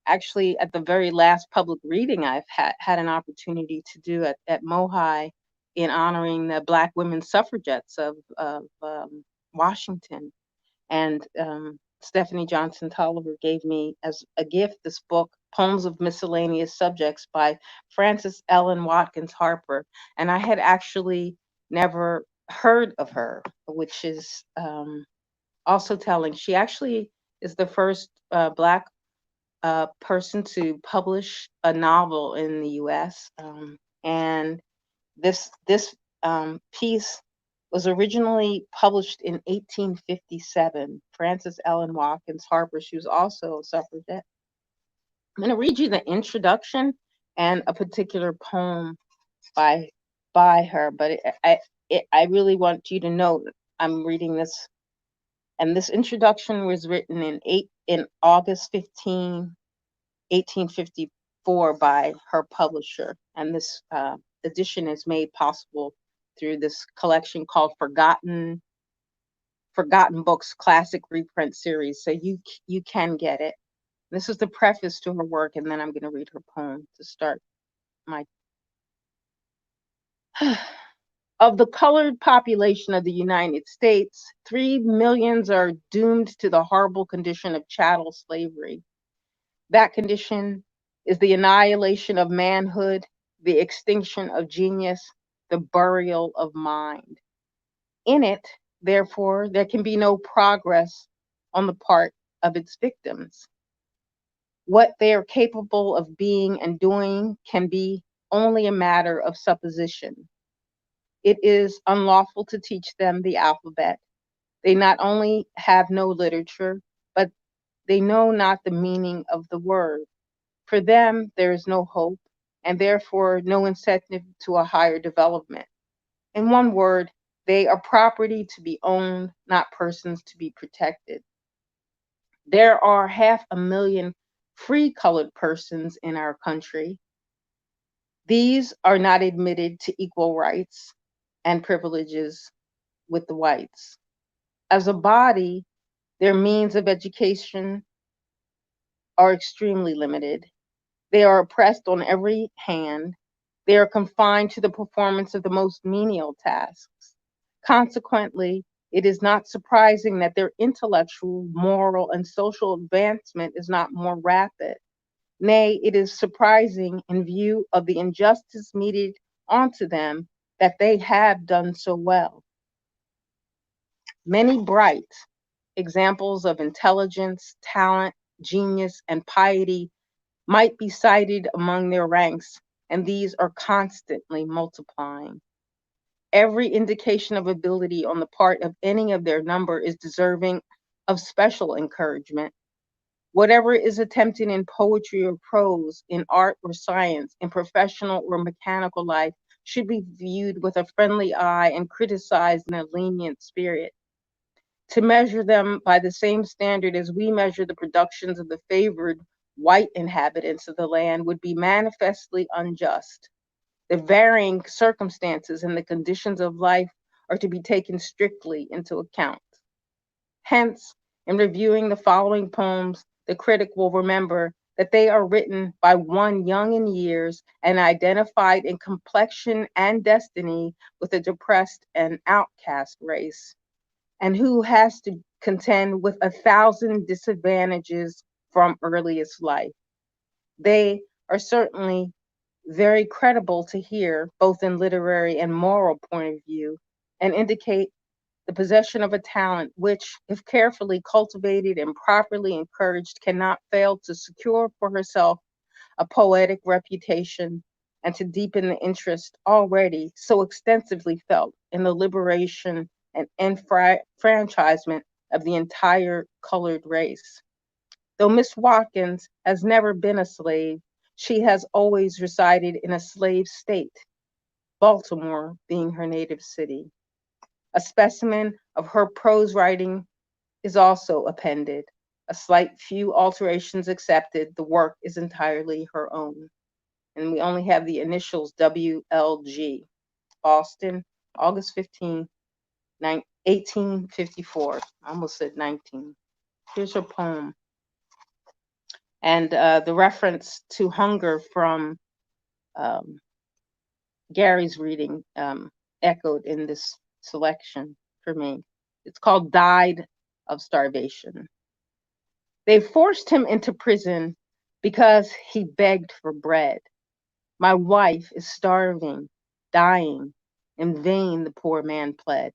Speaker 1: actually, at the very last public reading I've had an opportunity to do at Mohi in honoring the Black women suffragettes of Washington. And Stephanie Johnson Tolliver gave me as a gift this book, Poems of Miscellaneous Subjects by Frances Ellen Watkins Harper. And I had actually never heard of her, which is also telling. She actually is the first Black person to publish a novel in the US. And this piece was originally published in 1857. Frances Ellen Watkins Harper, she was also a suffragette. I'm going to read you the introduction and a particular poem by her, but I really want you to know that I'm reading this. And this introduction was written in August 15, 1854 by her publisher. And this edition is made possible through this collection called Forgotten Books Classic Reprint Series. So you can get it. This is the preface to her work, and then I'm going to read her poem to start my. Of the colored population of the United States, 3 million are doomed to the horrible condition of chattel slavery. That condition is the annihilation of manhood, the extinction of genius, the burial of mind. In it, therefore, there can be no progress on the part of its victims. What they are capable of being and doing can be only a matter of supposition. It is unlawful to teach them the alphabet. They not only have no literature, but they know not the meaning of the word. For them, there is no hope, and therefore no incentive to a higher development. In one word, they are property to be owned, not persons to be protected. There are 500,000 free colored persons in our country. These are not admitted to equal rights and privileges with the whites. As a body, their means of education are extremely limited. They are oppressed on every hand. They are confined to the performance of the most menial tasks. Consequently, It is not surprising that their intellectual, moral, and social advancement is not more rapid. Nay, it is surprising in view of the injustice meted onto them that they have done so well. Many bright examples of intelligence, talent, genius, and piety might be cited among their ranks, and these are constantly multiplying. Every indication of ability on the part of any of their number is deserving of special encouragement. Whatever is attempted in poetry or prose, in art or science, in professional or mechanical life, should be viewed with a friendly eye and criticized in a lenient spirit. To measure them by the same standard as we measure the productions of the favored white inhabitants of the land would be manifestly unjust. The varying circumstances and the conditions of life are to be taken strictly into account. Hence, in reviewing the following poems, the critic will remember that they are written by one young in years and identified in complexion and destiny with a depressed and outcast race, and who has to contend with 1,000 disadvantages from earliest life. They are certainly very credible to hear, both in literary and moral point of view, and indicate the possession of a talent which, if carefully cultivated and properly encouraged, cannot fail to secure for herself a poetic reputation and to deepen the interest already so extensively felt in the liberation and enfranchisement of the entire colored race. Though Miss Watkins has never been a slave, she has always resided in a slave state, Baltimore being her native city. A specimen of her prose writing is also appended. A slight few alterations accepted, the work is entirely her own. And we only have the initials WLG. Boston, August 15, 1854. I almost said 19. Here's her poem. And the reference to hunger from Gary's reading echoed in this selection for me. It's called Died of Starvation. They forced him into prison because he begged for bread. My wife is starving, dying. In vain the poor man pled.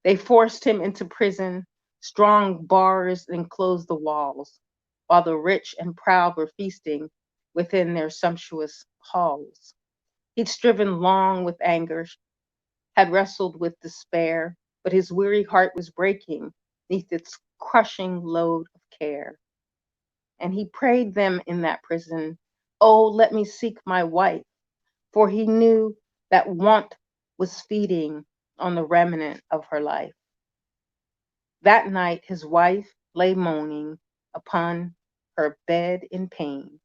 Speaker 1: They forced him into prison. Strong bars enclosed the walls, while the rich and proud were feasting within their sumptuous halls. He'd striven long with anger, had wrestled with despair, but his weary heart was breaking neath its crushing load of care. And he prayed them in that prison, "Oh, let me seek my wife," for he knew that want was feeding on the remnant of her life. That night his wife lay moaning upon her bed in pain,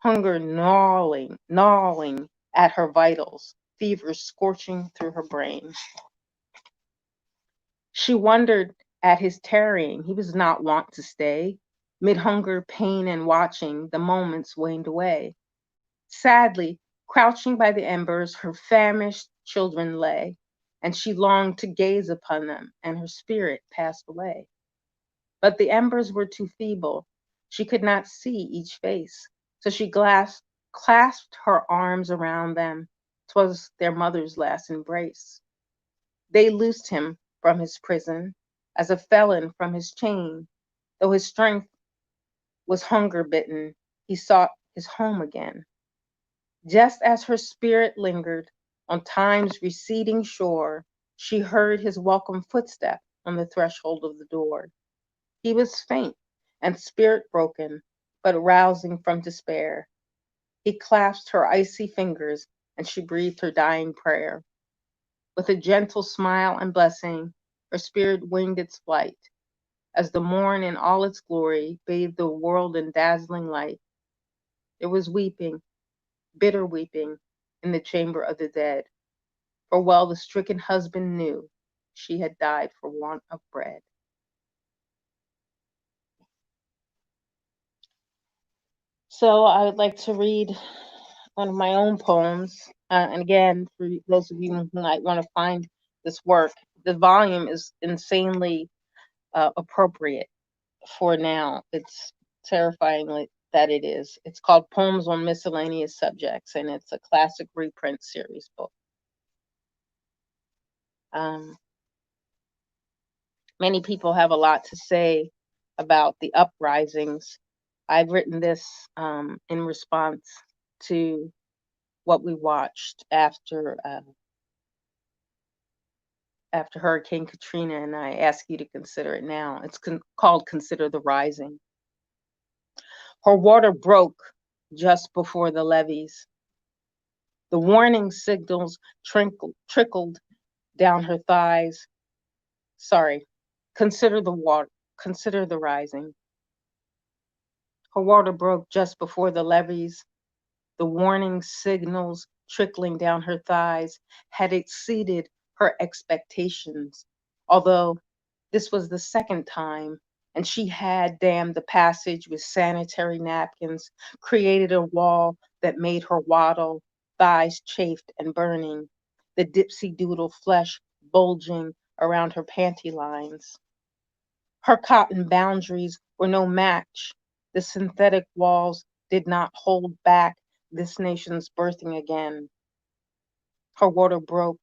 Speaker 1: hunger gnawing at her vitals, fever scorching through her brain. She wondered at his tarrying. He was not wont to stay. Mid hunger, pain, and watching, the moments waned away. Sadly, crouching by the embers, her famished children lay, and she longed to gaze upon them, and her spirit passed away. But the embers were too feeble. She could not see each face, so she clasped her arms around them. 'Twas their mother's last embrace. They loosed him from his prison, as a felon from his chain. Though his strength was hunger bitten, he sought his home again. Just as her spirit lingered on time's receding shore, she heard his welcome footstep on the threshold of the door. He was faint and spirit broken, but rousing from despair. He clasped her icy fingers, and she breathed her dying prayer. With a gentle smile and blessing, her spirit winged its flight, as the morn in all its glory bathed the world in dazzling light. There was weeping, bitter weeping, in the chamber of the dead, for well the stricken husband knew she had died for want of bread. So I would like to read one of my own poems. And again, for those of you who might want to find this work the volume is insanely appropriate for now. It's terrifyingly that it is. It's called Poems on Miscellaneous Subjects, and it's a classic reprint series book. Many people have a lot to say about the uprisings. I've written this in response to what we watched after Hurricane Katrina, and I ask you to consider it now. It's called Consider the Rising. Her water broke just before the levees. The warning signals trickled down her thighs. Sorry, consider the rising. Her water broke just before the levees. The warning signals trickling down her thighs had exceeded her expectations, although this was the second time, and she had dammed the passage with sanitary napkins, created a wall that made her waddle, thighs chafed and burning, the dipsy doodle flesh bulging around her panty lines. Her cotton boundaries were no match. The synthetic walls did not hold back this nation's birthing again. Her water broke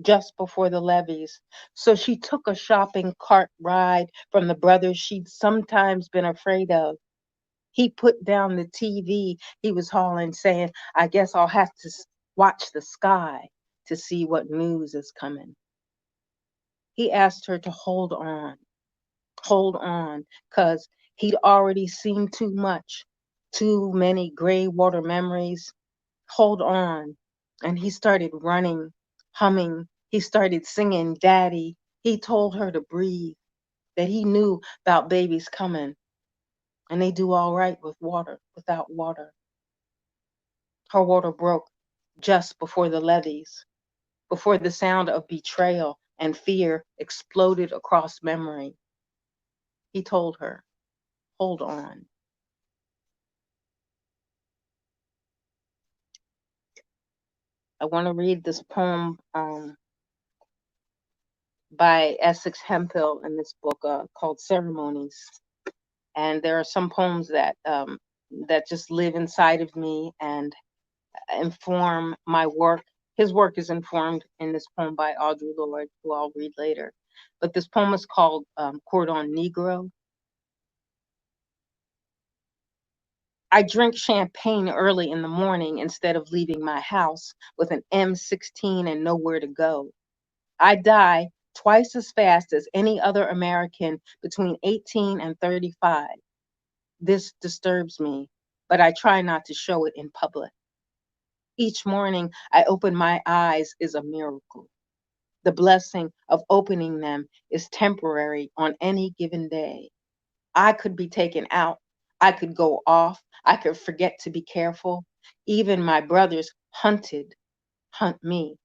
Speaker 1: just before the levees, so she took a shopping cart ride from the brother she'd sometimes been afraid of. He put down the TV he was hauling, saying, I guess I'll have to watch the sky to see what news is coming. He asked her to hold on, 'cause he'd already seen too much, too many gray water memories. Hold on. And he started running, humming. He started singing, Daddy. He told her to breathe, that he knew about babies coming, and they do all right without water. Her water broke just before the levees, before the sound of betrayal and fear exploded across memory. He told her, hold on. I want to read this poem by Essex Hemphill in this book called Ceremonies. And there are some poems that just live inside of me and inform my work. His work is informed in this poem by Audre Lorde, who I'll read later. But this poem is called Cordon Negro. I drink champagne early in the morning instead of leaving my house with an M16 and nowhere to go. I die twice as fast as any other American between 18 and 35. This disturbs me, but I try not to show it in public. Each morning I open my eyes is a miracle. The blessing of opening them is temporary on any given day. I could be taken out. I could go off. I could forget to be careful. Even my brothers hunt me.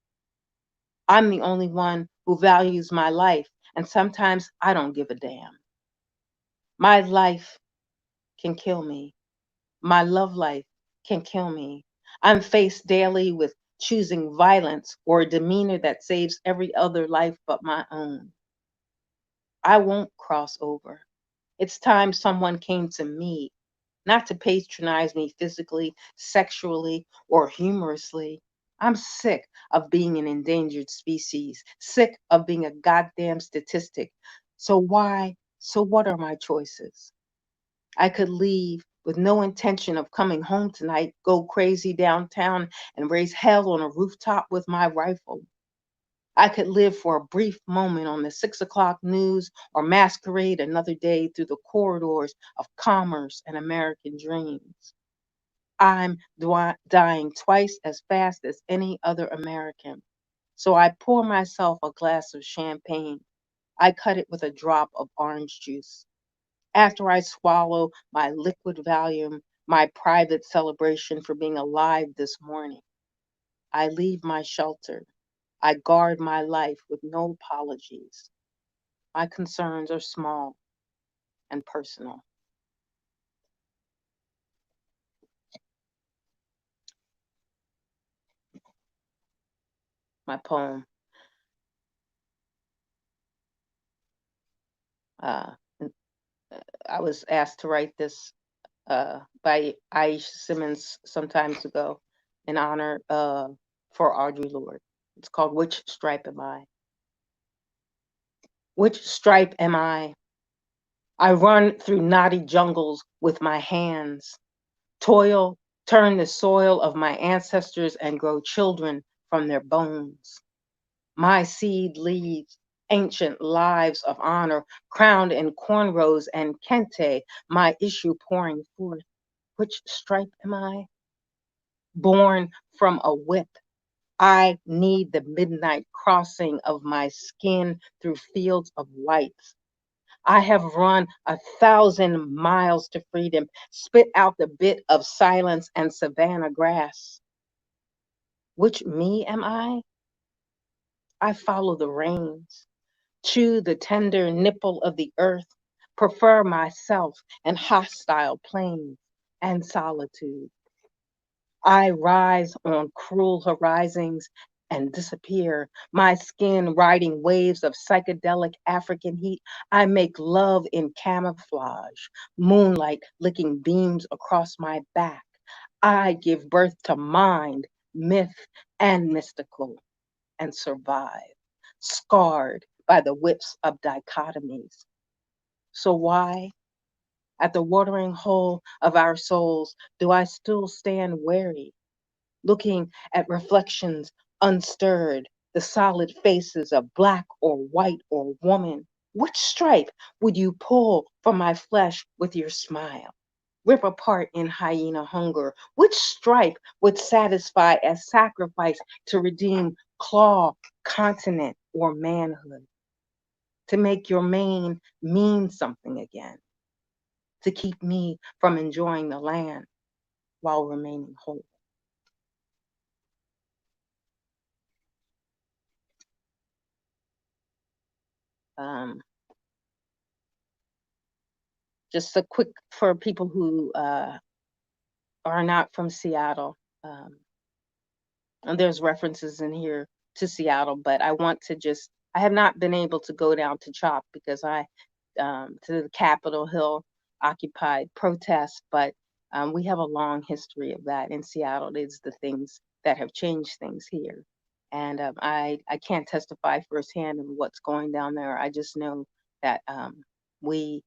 Speaker 1: I'm the only one who values my life, and sometimes I don't give a damn. My life can kill me. My love life can kill me. I'm faced daily with choosing violence or a demeanor that saves every other life but my own. I won't cross over. It's time someone came to me, not to patronize me physically, sexually, or humorously. I'm sick of being an endangered species, sick of being a goddamn statistic. So what are my choices? I could leave with no intention of coming home tonight, go crazy downtown and raise hell on a rooftop with my rifle. I could live for a brief moment on the 6 o'clock news or masquerade another day through the corridors of commerce and American dreams. I'm dying twice as fast as any other American. So I pour myself a glass of champagne. I cut it with a drop of orange juice. After I swallow my liquid Valium, my private celebration for being alive this morning, I leave my shelter. I guard my life with no apologies. My concerns are small and personal. My poem. Uh, I was asked to write this by Aisha Simmons some times ago in honor for Audre Lorde. It's called Which Stripe Am I? Which stripe am I? I run through knotty jungles with my hands, toil, turn the soil of my ancestors and grow children from their bones. My seed leaves ancient lives of honor, crowned in cornrows and kente, my issue pouring forth. Which stripe am I? Born from a whip, I need the midnight crossing of my skin through fields of white. I have run 1,000 miles to freedom, spit out the bit of silence and savanna grass. Which me am I? I follow the rains, chew the tender nipple of the earth, prefer myself and hostile plains and solitude. I rise on cruel horizons and disappear, my skin riding waves of psychedelic African heat. I make love in camouflage, moonlight licking beams across my back. I give birth to mind, myth, and mystical, and survive, scarred by the whips of dichotomies. So why, at the watering hole of our souls, do I still stand wary, looking at reflections unstirred, the solid faces of black or white or woman? Which stripe would you pull from my flesh with your smile? Rip apart in hyena hunger? Which stripe would satisfy as sacrifice to redeem claw, continent, or manhood? To make your mane mean something again? To keep me from enjoying the land while remaining whole? Um, just a quick for people who are not from Seattle. And there's references in here to Seattle, but I want to I have not been able to go down to CHOP because to the Capitol Hill occupied protest, but we have a long history of that in Seattle. It's the things that have changed things here. And I can't testify firsthand of what's going down there. I just know that we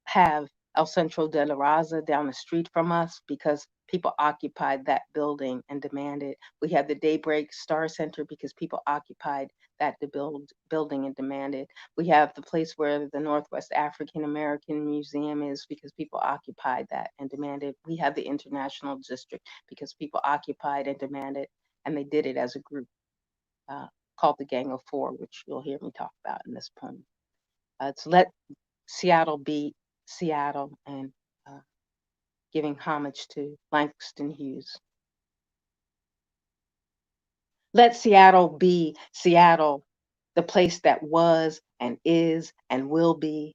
Speaker 1: have El Centro de la Raza down the street from us because people occupied that building and demanded. We have the Daybreak Star Center because people occupied that building and demanded. We have the place where the Northwest African American Museum is because people occupied that and demanded. We have the International District because people occupied and demanded, and they did it as a group called the Gang of Four, which you'll hear me talk about in this poem. To let Seattle be Seattle and giving homage to Langston Hughes. Let Seattle be Seattle, the place that was and is and will be.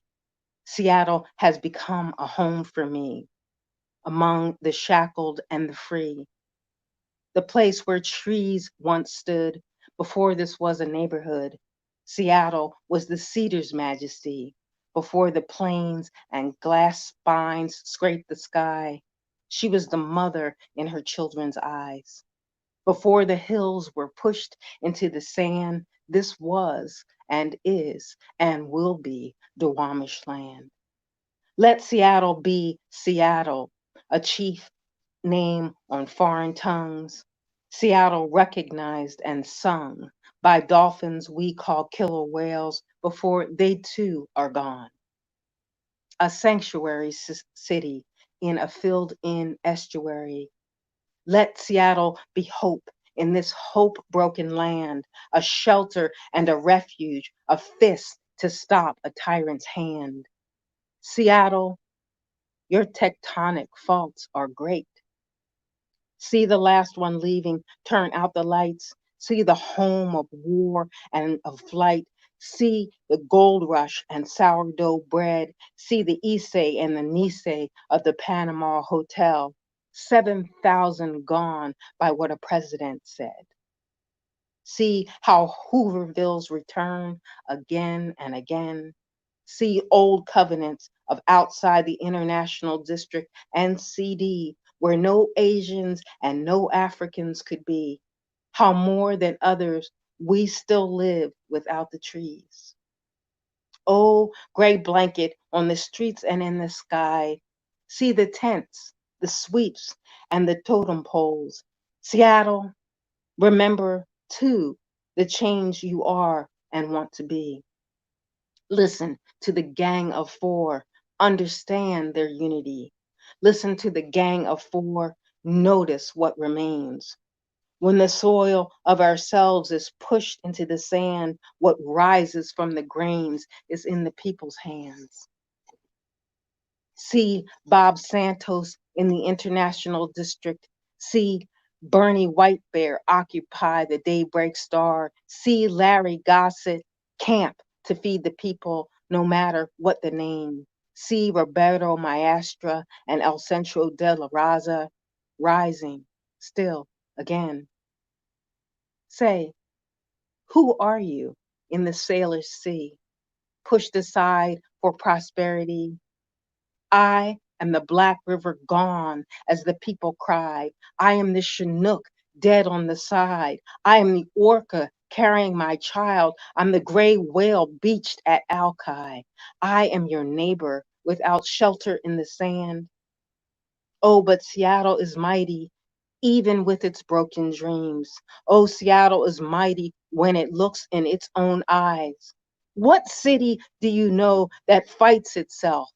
Speaker 1: Seattle has become a home for me among the shackled and the free. The place where trees once stood before this was a neighborhood. Seattle was the cedar's majesty before the plains and glass spines scraped the sky. She was the mother in her children's eyes. Before the hills were pushed into the sand, this was and is and will be Duwamish land. Let Seattle be Seattle, a chief name on foreign tongues. Seattle recognized and sung by dolphins we call killer whales before they too are gone. A sanctuary city in a filled-in estuary. Let Seattle be hope in this hope-broken land, a shelter and a refuge, a fist to stop a tyrant's hand. Seattle, your tectonic faults are great. See the last one leaving, turn out the lights. See the home of war and of flight. See the gold rush and sourdough bread. See the Issei and the Nisei of the Panama Hotel. 7,000 gone by what a president said. See how Hoovervilles return again and again. See old covenants of outside the international district and CD, where no Asians and no Africans could be. How more than others we still live without the trees. Oh, gray blanket on the streets and in the sky. See the tents, the sweeps, and the totem poles. Seattle, remember, too, the change you are and want to be. Listen to the gang of four, understand their unity. Listen to the gang of four, notice what remains. When the soil of ourselves is pushed into the sand, what rises from the grains is in the people's hands. See Bob Santos in the International District. See Bernie Whitebear occupy the Daybreak Star. See Larry Gossett camp to feed the people, no matter what the name. See Roberto Maestra and El Centro de la Raza rising still again. Say, who are you in the sailor's sea, pushed aside for prosperity? I am the Black River gone as the people cried. I am the Chinook dead on the side. I am the orca carrying my child. I'm the gray whale beached at Alki. I am your neighbor without shelter in the sand. Oh, but Seattle is mighty, even with its broken dreams. Oh, Seattle is mighty when it looks in its own eyes. What city do you know that fights itself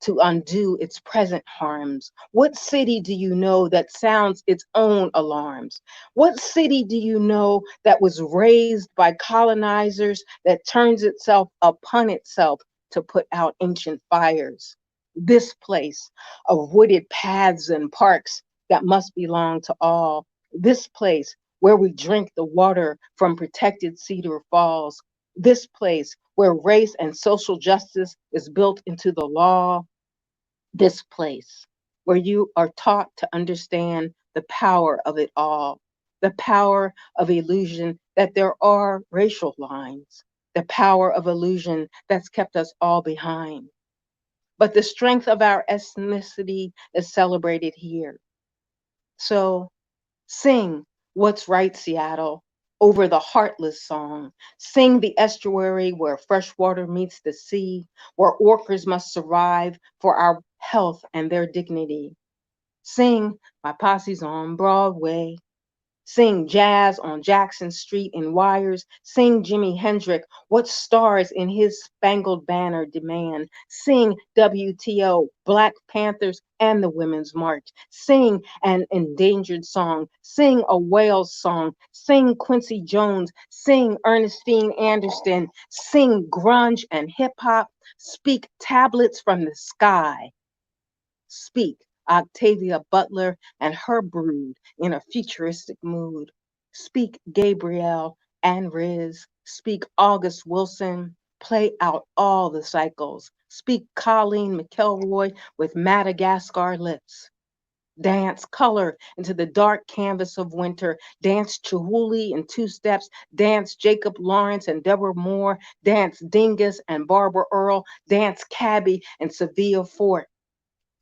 Speaker 1: to undo its present harms? What city do you know that sounds its own alarms? What city do you know that was raised by colonizers that turns itself upon itself to put out ancient fires? This place of wooded paths and parks that must belong to all. This place where we drink the water from protected Cedar Falls. This place where race and social justice is built into the law. This place where you are taught to understand the power of it all, the power of illusion that there are racial lines, the power of illusion that's kept us all behind. But the strength of our ethnicity is celebrated here. So sing What's Right, Seattle, over the Heartless song. Sing the estuary where fresh water meets the sea, where orcas must survive for our health and their dignity. Sing My Posse's on Broadway. Sing jazz on Jackson Street in Wires. Sing Jimi Hendrix, what stars in his spangled banner demand. Sing WTO, Black Panthers, and the Women's March. Sing an endangered song. Sing a whale's song. Sing Quincy Jones. Sing Ernestine Anderson. Sing grunge and hip hop. Speak tablets from the sky. Speak Octavia Butler and her brood in a futuristic mood. Speak Gabrielle and Riz. Speak August Wilson. Play out all the cycles. Speak Colleen McElroy with Madagascar lips. Dance color into the dark canvas of winter. Dance Chihuly in two steps. Dance Jacob Lawrence and Deborah Moore. Dance Dingus and Barbara Earl. Dance Cabby and Sevilla Fort.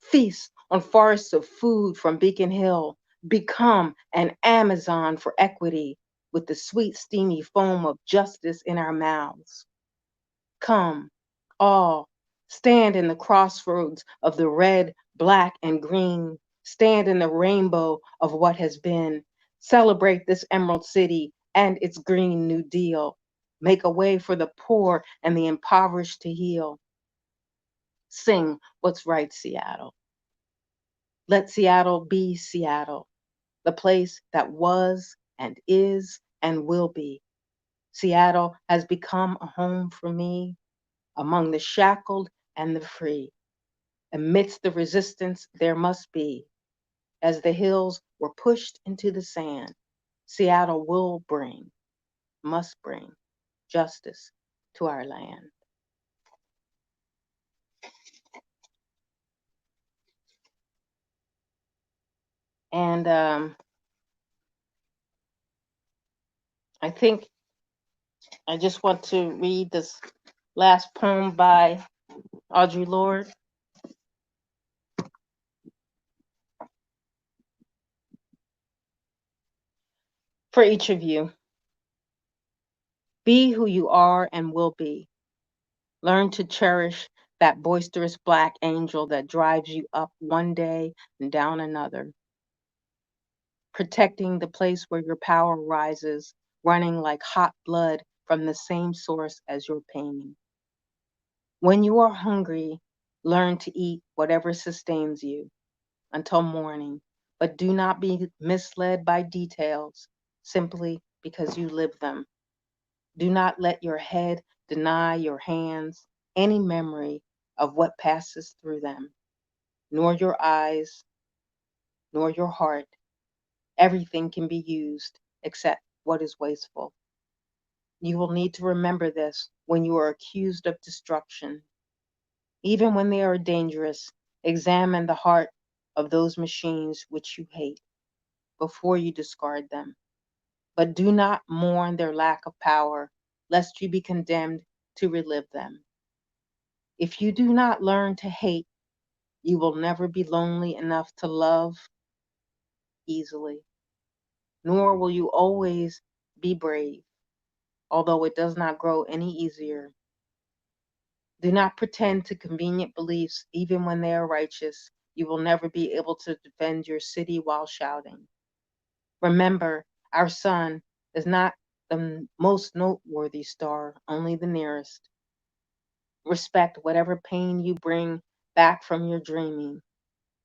Speaker 1: Feast on forests of food from Beacon Hill. Become an Amazon for equity with the sweet, steamy foam of justice in our mouths. Come, all, stand in the crossroads of the red, black, and green. Stand in the rainbow of what has been. Celebrate this Emerald City and its Green New Deal. Make a way for the poor and the impoverished to heal. Sing What's Right, Seattle. Let Seattle be Seattle, the place that was and is and will be. Seattle has become a home for me among the shackled and the free. Amidst the resistance there must be, as the hills were pushed into the sand, Seattle will bring, must bring justice to our land. And I think I just want to read this last poem by Audre Lorde. For each of you, be who you are and will be. Learn to cherish that boisterous black angel that drives you up one day and down another, protecting the place where your power rises, running like hot blood from the same source as your pain. When you are hungry, learn to eat whatever sustains you until morning, but do not be misled by details simply because you live them. Do not let your head deny your hands any memory of what passes through them, nor your eyes, nor your heart. Everything can be used except what is wasteful. You will need to remember this when you are accused of destruction. Even when they are dangerous, examine the heart of those machines which you hate before you discard them. But do not mourn their lack of power, lest you be condemned to relive them. If you do not learn to hate, you will never be lonely enough to love easily, nor will you always be brave, although it does not grow any easier. Do not pretend to convenient beliefs even when they are righteous. You will never be able to defend your city while shouting. Remember, our sun is not the most noteworthy star, only the nearest. Respect whatever pain you bring back from your dreaming,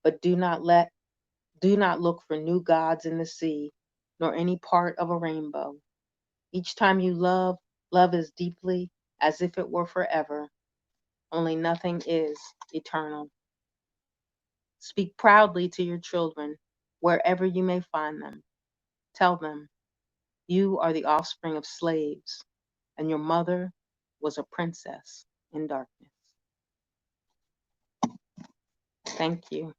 Speaker 1: but do not look for new gods in the sea, nor any part of a rainbow. Each time you love as deeply as if it were forever, only nothing is eternal. Speak proudly to your children, wherever you may find them. Tell them, you are the offspring of slaves, and your mother was a princess in darkness. Thank you.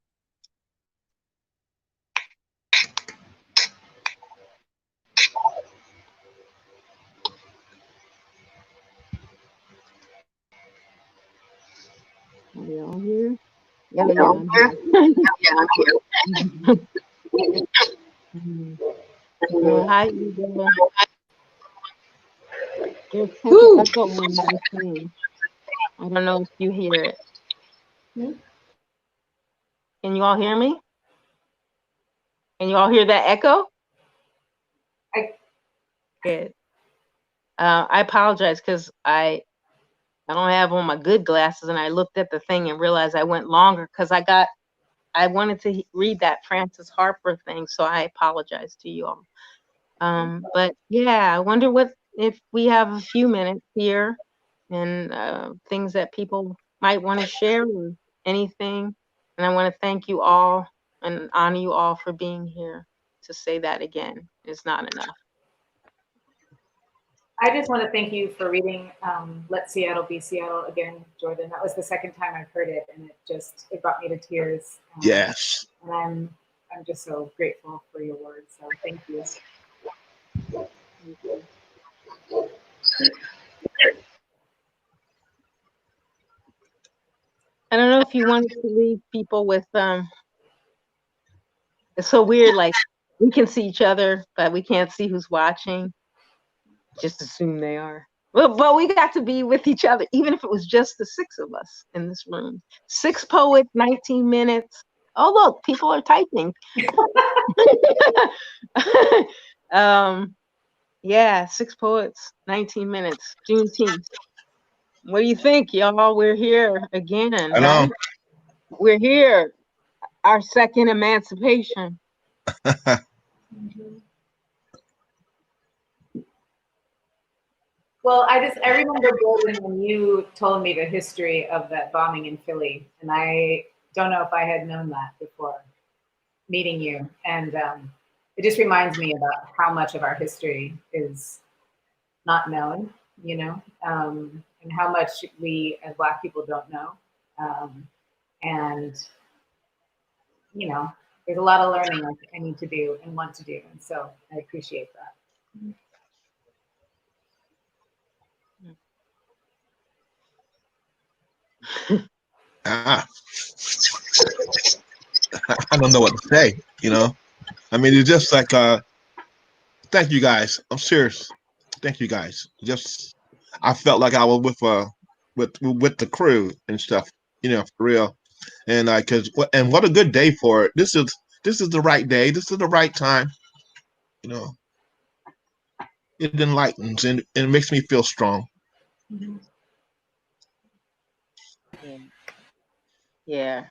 Speaker 1: Are y'all here? Yeah, I'm here. Hi, Eva. There's such an echo on my screen. I don't know if you hear it. Can you all hear me? Can you all hear that echo? Good. I apologize because I don't have on my good glasses, and I looked at the thing and realized I went longer because I wanted to read that Francis Harper thing, so I apologize to you all. But yeah, I wonder if we have a few minutes here and things that people might want to share or anything. And I want to thank you all and honor you all for being here. To say that again is not enough.
Speaker 3: I just want to thank you for reading Let Seattle Be Seattle again, Jourdan. That was the second time I've heard it, and it brought me to tears.
Speaker 5: Yes.
Speaker 3: And I'm just so grateful for your words. So thank you.
Speaker 1: I don't know if you wanted to leave people with it's so weird, like we can see each other, but we can't see who's watching. Just assume they are. Well, but we got to be with each other, even if it was just the 6 of us in this room. 6 poets, 19 minutes. Oh, look, people are typing. Yeah, 6 poets, 19 minutes, Juneteenth. What do you think, y'all? We're here again, right? We're here. Our second emancipation.
Speaker 3: Well, I remember, Baldwin, when you told me the history of that bombing in Philly, and I don't know if I had known that before meeting you. And it just reminds me about how much of our history is not known, you know, and how much we as Black people don't know. And, you know, there's a lot of learning I need to do and want to do. And so I appreciate that.
Speaker 5: I don't know what to say, you know. I mean, it's just like, thank you guys. I'm serious. Thank you guys. Just, I felt like I was with the crew and stuff, you know, for real. And and what a good day for it. This is the right day. This is the right time. You know, it enlightens and it makes me feel strong.
Speaker 1: Yeah.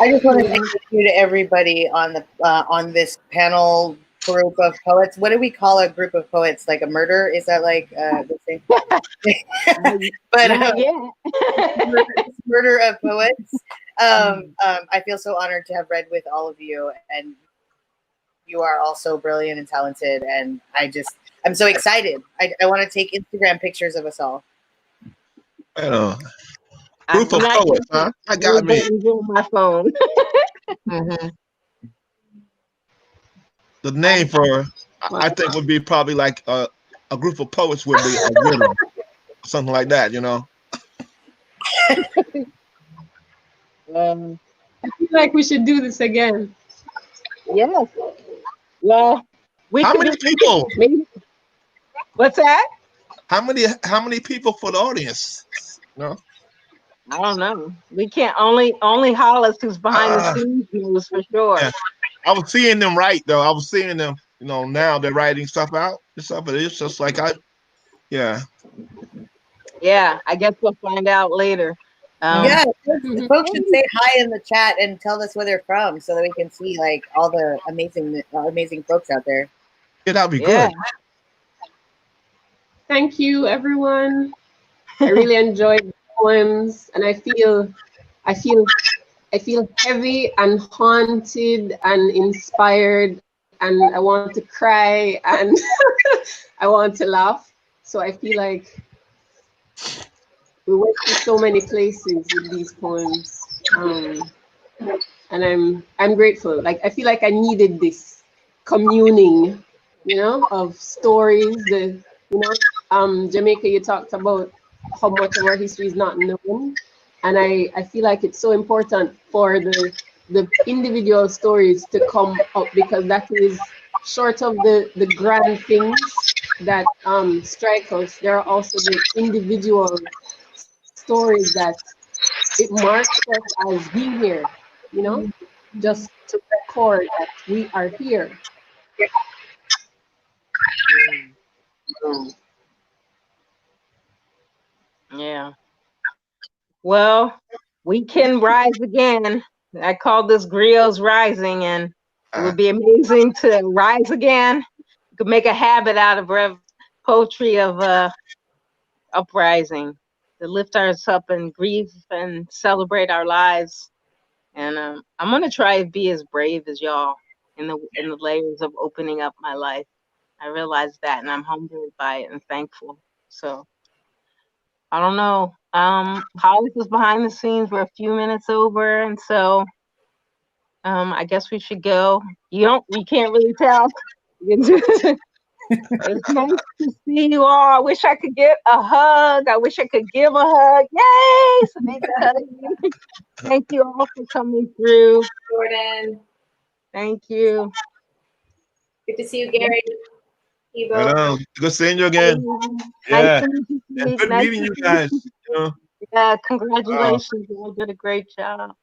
Speaker 2: I just want to say thank you to everybody on this panel group of poets. What do we call a group of poets? Like a murder? Is that like the same? But murder of poets. I feel so honored to have read with all of you, and you are all so brilliant and talented. And I'm so excited. I want to take Instagram pictures of us all.
Speaker 5: I know. Group of poets, huh? I got me.
Speaker 1: My phone.
Speaker 5: Mm-hmm. The name for, I think, would be probably like a group of poets would be a riddle, something like that, you know.
Speaker 6: I feel like we should do this again.
Speaker 1: Yes. Well,
Speaker 5: how many people?
Speaker 1: What's that?
Speaker 5: How many people for the audience? No.
Speaker 1: I don't know. We can't only Hollis, who's behind the scenes, knows for sure.
Speaker 5: Yeah. I was seeing them write though. I was seeing them, you know, now they're writing stuff out and stuff, but it's just like yeah.
Speaker 1: Yeah, I guess we'll find out later.
Speaker 2: Yeah, folks should say hi in the chat and tell us where they're from so that we can see like all the amazing folks out there.
Speaker 5: Yeah, that'd be good.
Speaker 6: Thank you, everyone. I really enjoyed the poems, and I feel heavy and haunted and inspired, and I want to cry and I want to laugh. So I feel like we went to so many places with these poems, and I'm grateful. Like I feel like I needed this communing, you know, of stories. Jamaica, you talked about how much of our history is not known, and I feel like it's so important for the individual stories to come up, because that is, short of the grand things that strike us, there are also the individual stories that it marks us as being here, you know, just to record that we are here.
Speaker 1: Yeah. Well, we can rise again. I call this Griots Rising, and it would be amazing to rise again. We could make a habit out of poetry of uprising, to lift us up and grieve and celebrate our lives. And I'm gonna try to be as brave as y'all in the layers of opening up my life. I realize that, and I'm humbled by it and thankful. So I don't know. Hollis is behind the scenes. We're a few minutes over, and so I guess we should go. We can't really tell. It's nice to see you all. I wish I could get a hug. I wish I could give a hug. Yay! Sadiq, thank you all for coming through.
Speaker 3: Jourdan.
Speaker 1: Thank you.
Speaker 3: Good to see you, Gary.
Speaker 5: Good seeing you again.
Speaker 1: Nice
Speaker 5: Yeah. And good meeting you guys. You know?
Speaker 1: Yeah, congratulations. You all did a great job.